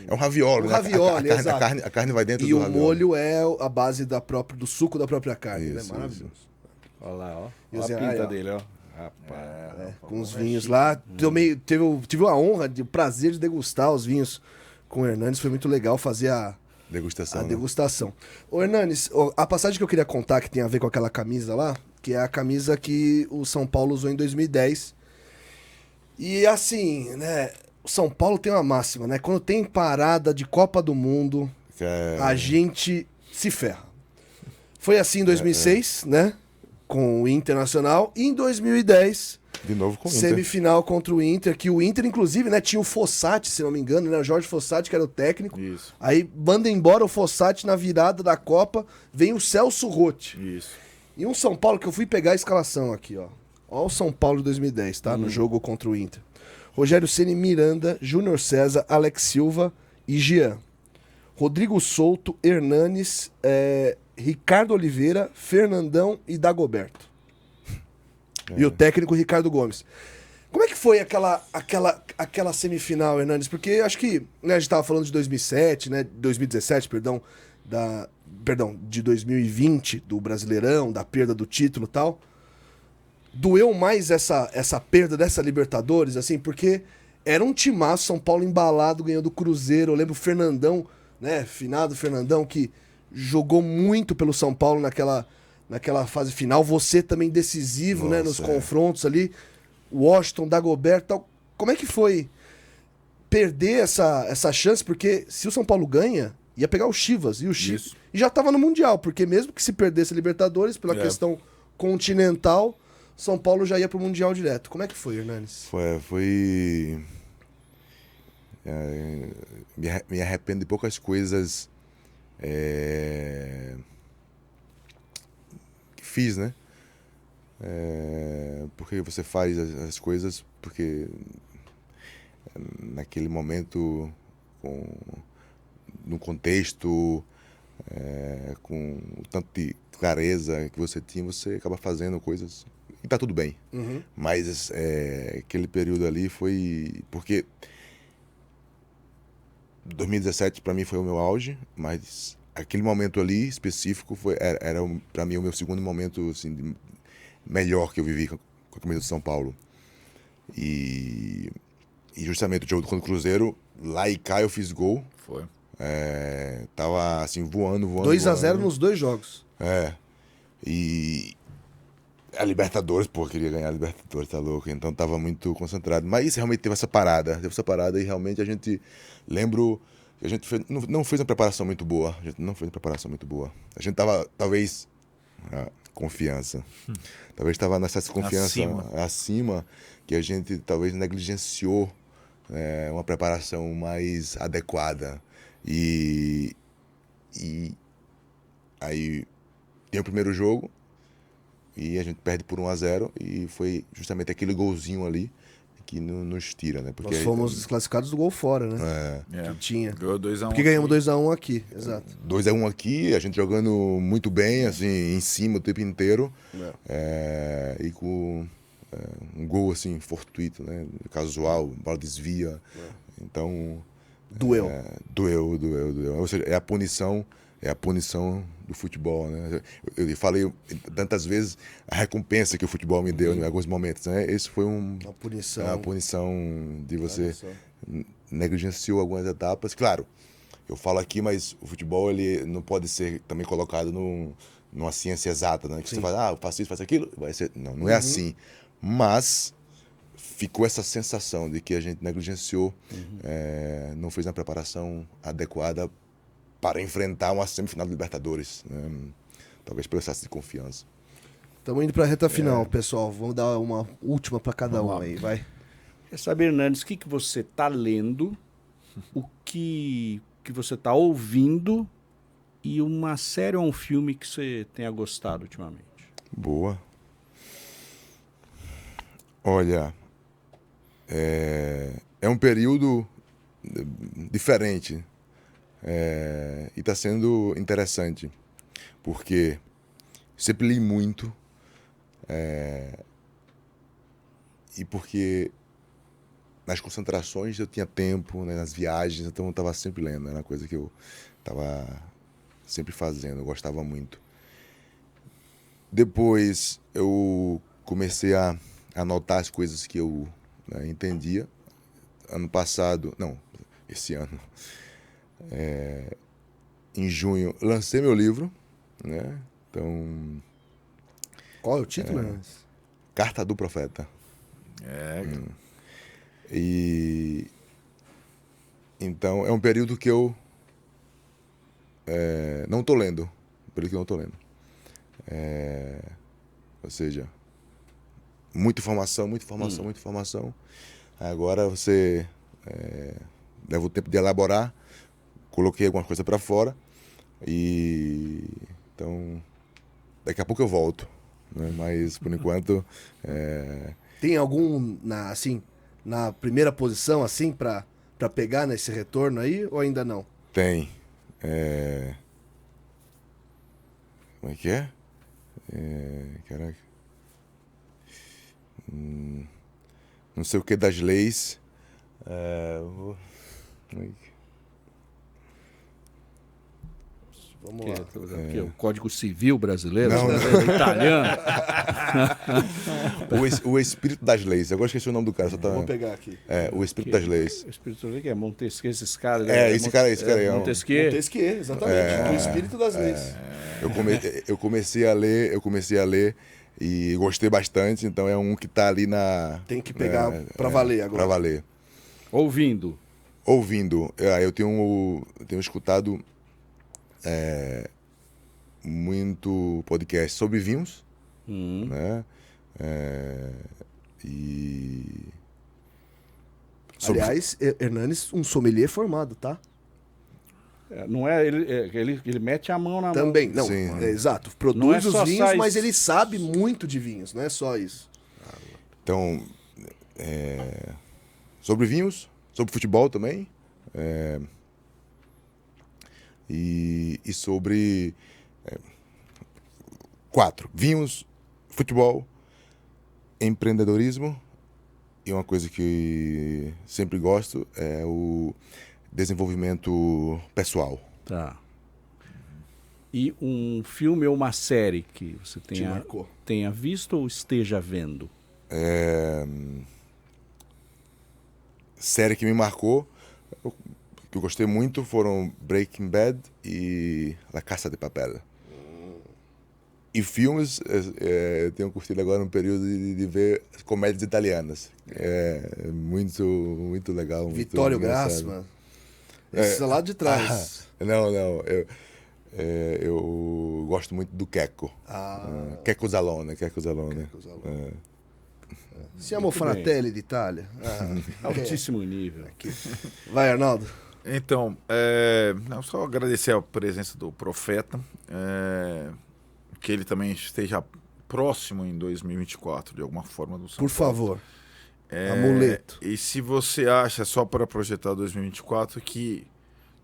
é um ravioli, né? Exato. A carne vai dentro e do o ravioli. molho é a base do suco da própria carne, né? Maravilhoso. Olha lá, ó. E Olha o a Zé pinta Raia, dele, ó. Rapaz. Com os vinhos lá. Tive a honra, o prazer de degustar os vinhos com o Hernanes. Foi muito legal fazer a degustação. Ô Hernanes, a passagem que eu queria contar, que tem a ver com aquela camisa lá, que é a camisa que o São Paulo usou em 2010. E assim, né, o São Paulo tem uma máxima, né? Quando tem parada de Copa do Mundo, a gente se ferra. Foi assim em 2006, né? Com o Internacional. E em 2010, de novo com o Inter. Semifinal contra o Inter, que o Inter, inclusive, né, tinha o Fossati, se não me engano, né? O Jorge Fossati, que era o técnico. Isso. Aí manda embora o Fossati na virada da Copa, vem o Celso Rotti. Isso. E um São Paulo que eu fui pegar a escalação aqui, ó. Ó o São Paulo de 2010, tá? No jogo contra o Inter. Rogério Ceni, Miranda, Júnior César, Alex Silva e Jean. Rodrigo Souto, Hernanes, Ricardo Oliveira, Fernandão e Dagoberto. E o técnico Ricardo Gomes. Como é que foi aquela semifinal, Hernanes? Porque acho que, né, a gente estava falando de 2007, né, 2017, de 2020, do Brasileirão, da perda do título e tal. Doeu mais essa perda dessa Libertadores, assim, porque era um timaço, São Paulo embalado, ganhando o Cruzeiro. Eu lembro o Fernandão, né, finado Fernandão, que jogou muito pelo São Paulo naquela fase final. Você também decisivo, né, nos confrontos ali. Washington, Dagoberto, tal. Como é que foi perder essa chance? Porque se o São Paulo ganha, ia pegar o Chivas. E o Chivas já estava no Mundial, porque mesmo que se perdesse a Libertadores, pela questão continental, São Paulo já ia pro Mundial direto. Como é que foi, Hernanes? Foi... me arrependo de poucas coisas que fiz, né? Porque você faz as coisas porque naquele momento, no contexto, com o tanto de clareza que você tinha, você acaba fazendo coisas e tá tudo bem. Mas aquele período ali foi... Porque 2017 para mim foi o meu auge, mas aquele momento ali específico era para mim o meu segundo momento assim, melhor que eu vivi com a camisa de São Paulo. E justamente o jogo contra o Cruzeiro, lá e cá eu fiz gol. Foi. Tava assim, voando. 2-0 nos 2 jogos. E a Libertadores, pô, eu queria ganhar a Libertadores, tá louco? Então tava muito concentrado. Mas realmente teve essa parada e realmente a gente... Lembro que a gente não fez uma preparação muito boa. A gente tava, talvez... confiança. Talvez estava nessa confiança acima que a gente talvez negligenciou uma preparação mais adequada. E aí tem o primeiro jogo e a gente perde por 1-0 e foi justamente aquele golzinho ali que nos tira, né? Porque nós fomos desclassificados do gol fora, né? Que tinha. Ganhou 2-1. Porque ganhamos 2-1 aqui, exato. 2-1 aqui, a gente jogando muito bem, assim, em cima o tempo inteiro. E com um gol, assim, fortuito, né? Casual, bola desvia. Então... Doeu. Doeu. Ou seja, é a punição do futebol, né? Eu falei tantas vezes a recompensa que o futebol me deu em alguns momentos, né? Esse foi uma punição de você negligenciou algumas etapas. Claro, eu falo aqui, mas o futebol ele não pode ser também colocado numa ciência exata, né? Que você fala, eu faço isso, faço aquilo, vai ser... Não é assim. Mas ficou essa sensação de que a gente negligenciou, não fez uma preparação adequada para enfrentar uma semifinal de Libertadores, né? Talvez pelo excesso de confiança. Estamos indo para a reta final, pessoal. Vamos dar uma última para cada um aí, vai. Quer saber, Hernandes, o que você está lendo, o que você está ouvindo e uma série ou um filme que você tenha gostado ultimamente? Boa. Olha, é um período diferente. E está sendo interessante, porque sempre li muito, e porque nas concentrações eu tinha tempo, né, nas viagens, então eu estava sempre lendo, era uma coisa que eu estava sempre fazendo, eu gostava muito. Depois eu comecei a anotar as coisas que eu entendia. Esse ano, em junho, lancei meu livro, né? Então... Qual é o título, Hernandes? Carta do Profeta. E então é um período que eu não estou lendo. Ou seja, muita informação. Agora você leva o tempo de elaborar, coloquei alguma coisa para fora e então daqui a pouco eu volto, né? Mas por enquanto tem algum na primeira posição assim para pegar nesse retorno aí ou ainda não? Tem. Como é que é? Caraca. Não sei o que das leis. Vamos lá. O Código Civil brasileiro? Não. Italiano? O Espírito das Leis. Agora esqueci o nome do cara. Vou pegar aqui. O Espírito das Leis. O Espírito das Leis, que é Montesquieu, esses caras. Esse cara aí. Montesquieu. Montesquieu, exatamente. O Espírito das Leis. Eu comecei a ler e gostei bastante, então é um que tá ali na... Tem que pegar pra valer agora. Pra valer. Ouvindo. Eu tenho escutado muito podcast sobre vinhos, né? Aliás, Hernandes, um sommelier formado, tá? Não é ele mete a mão na Também, mão. não, Sim. exato. Não Produz é os só vinhos, sais- mas ele sabe muito de vinhos, não é só isso. Então, sobre vinhos, sobre futebol também. E sobre 4. Vinhos, futebol, empreendedorismo. E uma coisa que sempre gosto é o desenvolvimento pessoal. Tá. E um filme ou uma série que você marcou. tenha visto ou esteja vendo? Série que me marcou, que eu gostei muito, foram Breaking Bad e La Casa de Papel. E filmes, eu tenho curtido agora um período de ver comédias italianas. É muito, muito legal. Muito Vitório engraçado. Gassman. Esse é lá de trás. Não. Eu gosto muito do Checco. Checco Zalone. Siamo Muito Fratelli d'Italia. Altíssimo nível. Vai, Arnaldo. Então, não, só agradecer a presença do Profeta, que ele também esteja próximo em 2024, de alguma forma, do São Por Paulo. favor. Amuleto. E se você acha, só para projetar 2024, que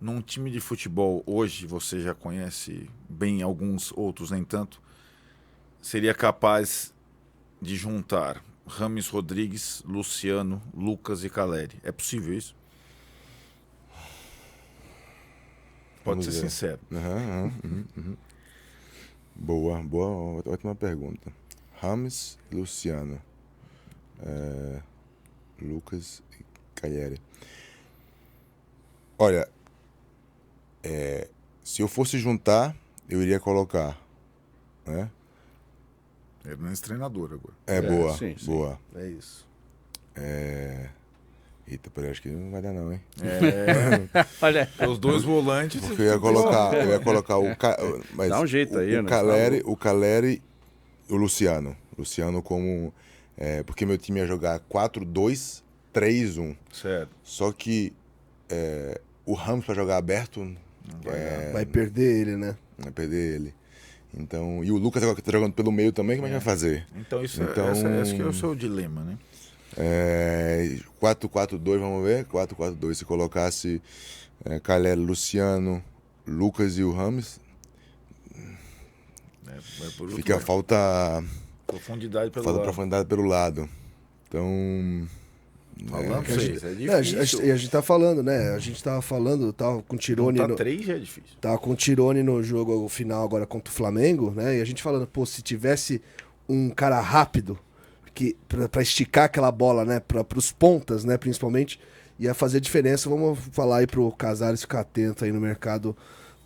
num time de futebol hoje, você já conhece bem alguns, outros nem tanto, seria capaz de juntar Rames Rodrigues, Luciano, Lucas e Caleri. É possível isso? Pode Vamos ser ver. sincero. Boa, ótima pergunta. Rames, Luciano, Lucas e Cagliari. Olha, se eu fosse juntar, eu iria colocar, né? Hernandes treinador agora. Boa, sim, sim. boa. É isso. Eita, peraí, acho que não vai dar não, hein? Olha, Os dois volantes. Porque eu ia colocar mas Dá um jeito aí, o né? Caleri e o Luciano. Luciano como... porque meu time ia jogar 4-2-3-1. Certo. Só que o Ramos para jogar aberto Vai perder ele, né? vai perder ele. Então, e o Lucas agora que tá jogando pelo meio também, como é que vai fazer? Então, esse que é o seu dilema, né? 4-4-2, vamos ver? 4-4-2. Se colocasse Caleri, Luciano, Lucas e o Ramos, Vai por outro fica lado. falta Profundidade pelo lado. profundidade pelo lado. Então, Falando pra vocês, é Não, difícil. a gente tá falando, né? A gente tava falando, tava com o Tirone. Tá 3 já é difícil. Tava com o Tirone no jogo final agora contra o Flamengo, né? E a gente falando, pô, se tivesse um cara rápido pra esticar aquela bola, né? Pros pontas, né? Principalmente, ia fazer diferença. Vamos falar aí pro Casares ficar atento aí no mercado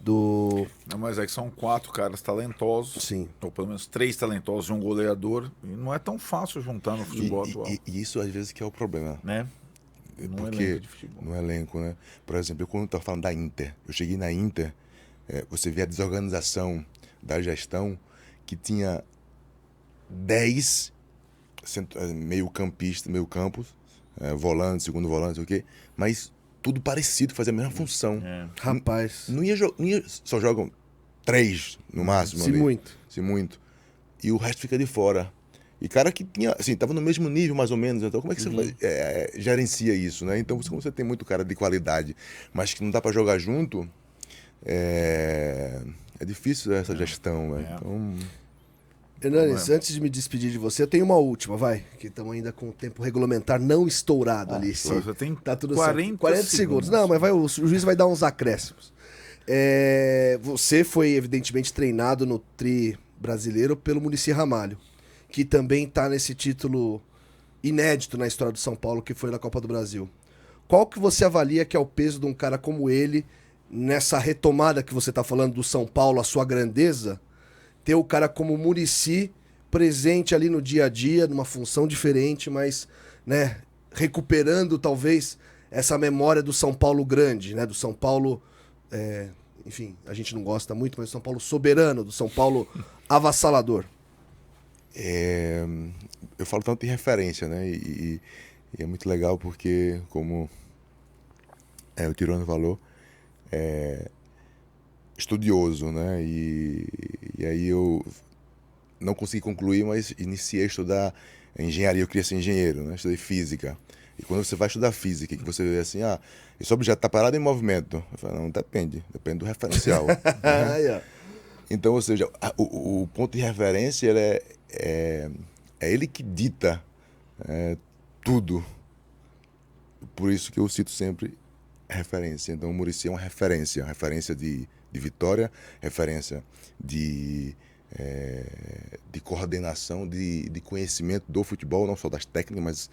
do... Não, mas é que são 4 caras talentosos. Sim. Ou pelo menos 3 talentosos e um goleador. E não é tão fácil juntar no futebol atual. e isso às vezes que é o problema. Né? No Porque elenco de futebol. no elenco, né? Por exemplo, quando eu estava falando da Inter, eu cheguei na Inter, você vê a desorganização da gestão, que tinha 10 meio-campos, volante, segundo volante, o quê? Mas tudo parecido, fazia a mesma função. Rapaz, Só jogam 3 no máximo. se ali. muito. Se muito. E o resto fica de fora. E cara que tinha, assim, tava no mesmo nível mais ou menos, então como é que você gerencia isso, né? Então como você tem muito cara de qualidade, mas que não dá para jogar junto, é difícil essa gestão, né? Então, Hernanes, antes de me despedir de você, eu tenho uma última, vai. Que estamos ainda com o tempo regulamentar não estourado ali. Só você tem Tá tudo 40 certo. 40 segundos. segundos. Não, mas o juiz vai dar uns acréscimos. Você foi, evidentemente, treinado no Tri brasileiro pelo Muricy Ramalho, que também está nesse título inédito na história do São Paulo, que foi na Copa do Brasil. Qual que você avalia que é o peso de um cara como ele, nessa retomada que você está falando do São Paulo, a sua grandeza, ter o cara como o Muricy presente ali no dia a dia, numa função diferente, mas, né, recuperando talvez essa memória do São Paulo grande, né, do São Paulo, enfim, a gente não gosta muito, mas do São Paulo soberano, do São Paulo avassalador. eu falo tanto em referência, né? E é muito legal porque, como o Tirone falou, estudioso, né? E aí eu não consegui concluir, mas iniciei a estudar engenharia. Eu queria ser engenheiro, né? Estudei física. E quando você vai estudar física, que você vê assim, esse objeto está parado em movimento. Eu falo, não, depende do referencial. Né? Então, ou seja, o ponto de referência é ele que dita tudo. Por isso que eu cito sempre referência. Então, o Muricy é uma referência de vitória, referência de coordenação, de conhecimento do futebol, não só das técnicas, mas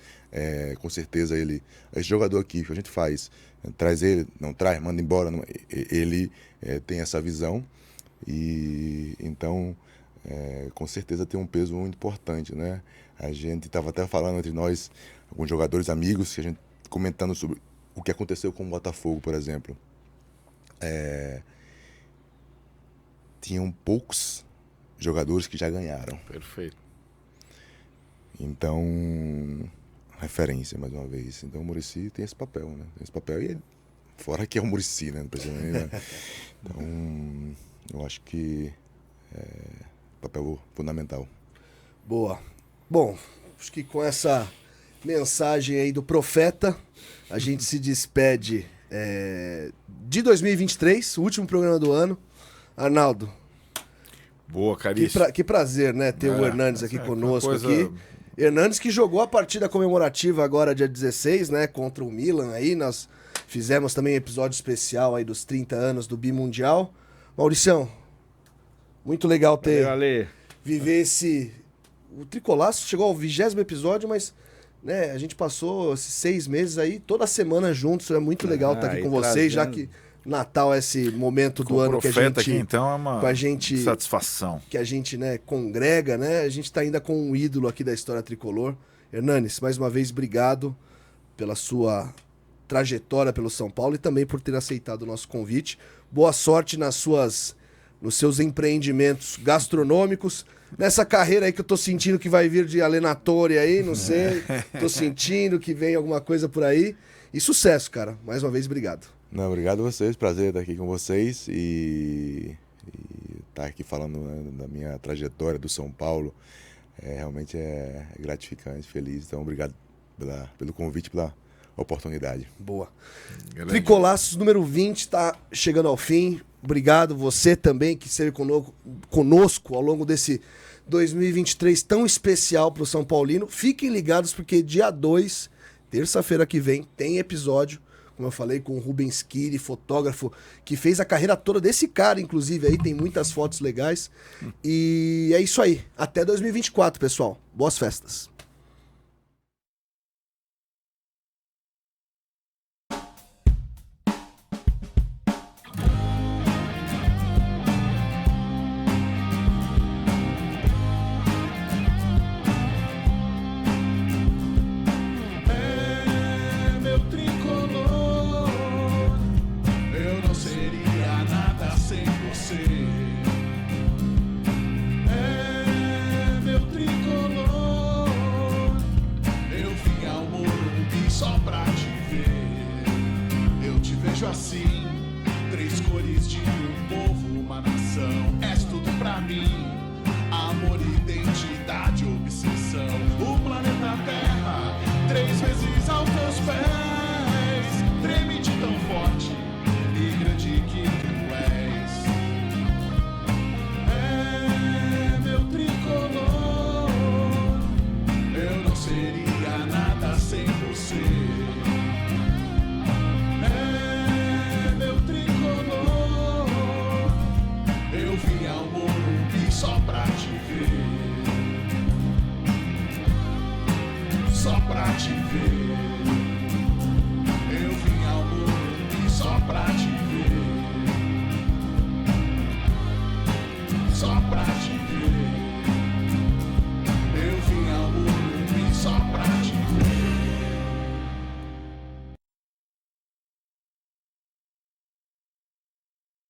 com certeza esse jogador aqui que a gente faz, traz ele, não traz, manda embora, ele tem essa visão e então com certeza tem um peso muito importante, né? A gente estava até falando entre nós, alguns jogadores amigos, que a gente comentando sobre o que aconteceu com o Botafogo, por exemplo. Tinham poucos jogadores que já ganharam. Perfeito. Então, referência, mais uma vez. Então, o Muricy tem esse papel, né? Tem esse papel e fora que é o Muricy, né? Né? Então, eu acho que papel fundamental. Boa. Bom, acho que com essa mensagem aí do profeta, a gente se despede de 2023, o último programa do ano. Arnaldo, boa, caríssimo. que prazer, né, ter o Hernandes aqui conosco coisa... aqui. Hernandes que jogou a partida comemorativa agora dia 16, né, contra o Milan aí, nós fizemos também um episódio especial aí dos 30 anos do Bimundial. Mauricião, muito legal ter viver o Tricolaço chegou ao 20º episódio, mas né, a gente passou esses 6 meses aí toda semana juntos, é muito legal estar aqui com vocês, já que Natal é esse momento do ano que a gente aqui, então é uma satisfação. Que a gente, né, congrega, né? A gente tá ainda com um ídolo aqui da história tricolor. Hernanes, mais uma vez obrigado pela sua trajetória pelo São Paulo e também por ter aceitado o nosso convite. Boa sorte nos seus empreendimentos gastronômicos. Nessa carreira aí que eu tô sentindo que vai vir de Allenatore aí, não sei. Tô sentindo que vem alguma coisa por aí. E sucesso, cara. Mais uma vez, obrigado. Não, obrigado a vocês, prazer estar aqui com vocês e estar aqui falando, né, da minha trajetória do São Paulo. Realmente é gratificante, feliz. Então, obrigado pelo convite, pela oportunidade. Boa. Tricolaços número 20 está chegando ao fim. Obrigado você também que esteve conosco ao longo desse 2023 tão especial para o São Paulino. Fiquem ligados porque dia 2, terça-feira que vem, tem episódio, como eu falei, com o Rubens Kiri, fotógrafo, que fez a carreira toda desse cara, inclusive, aí tem muitas fotos legais. E é isso aí. Até 2024, pessoal. Boas festas.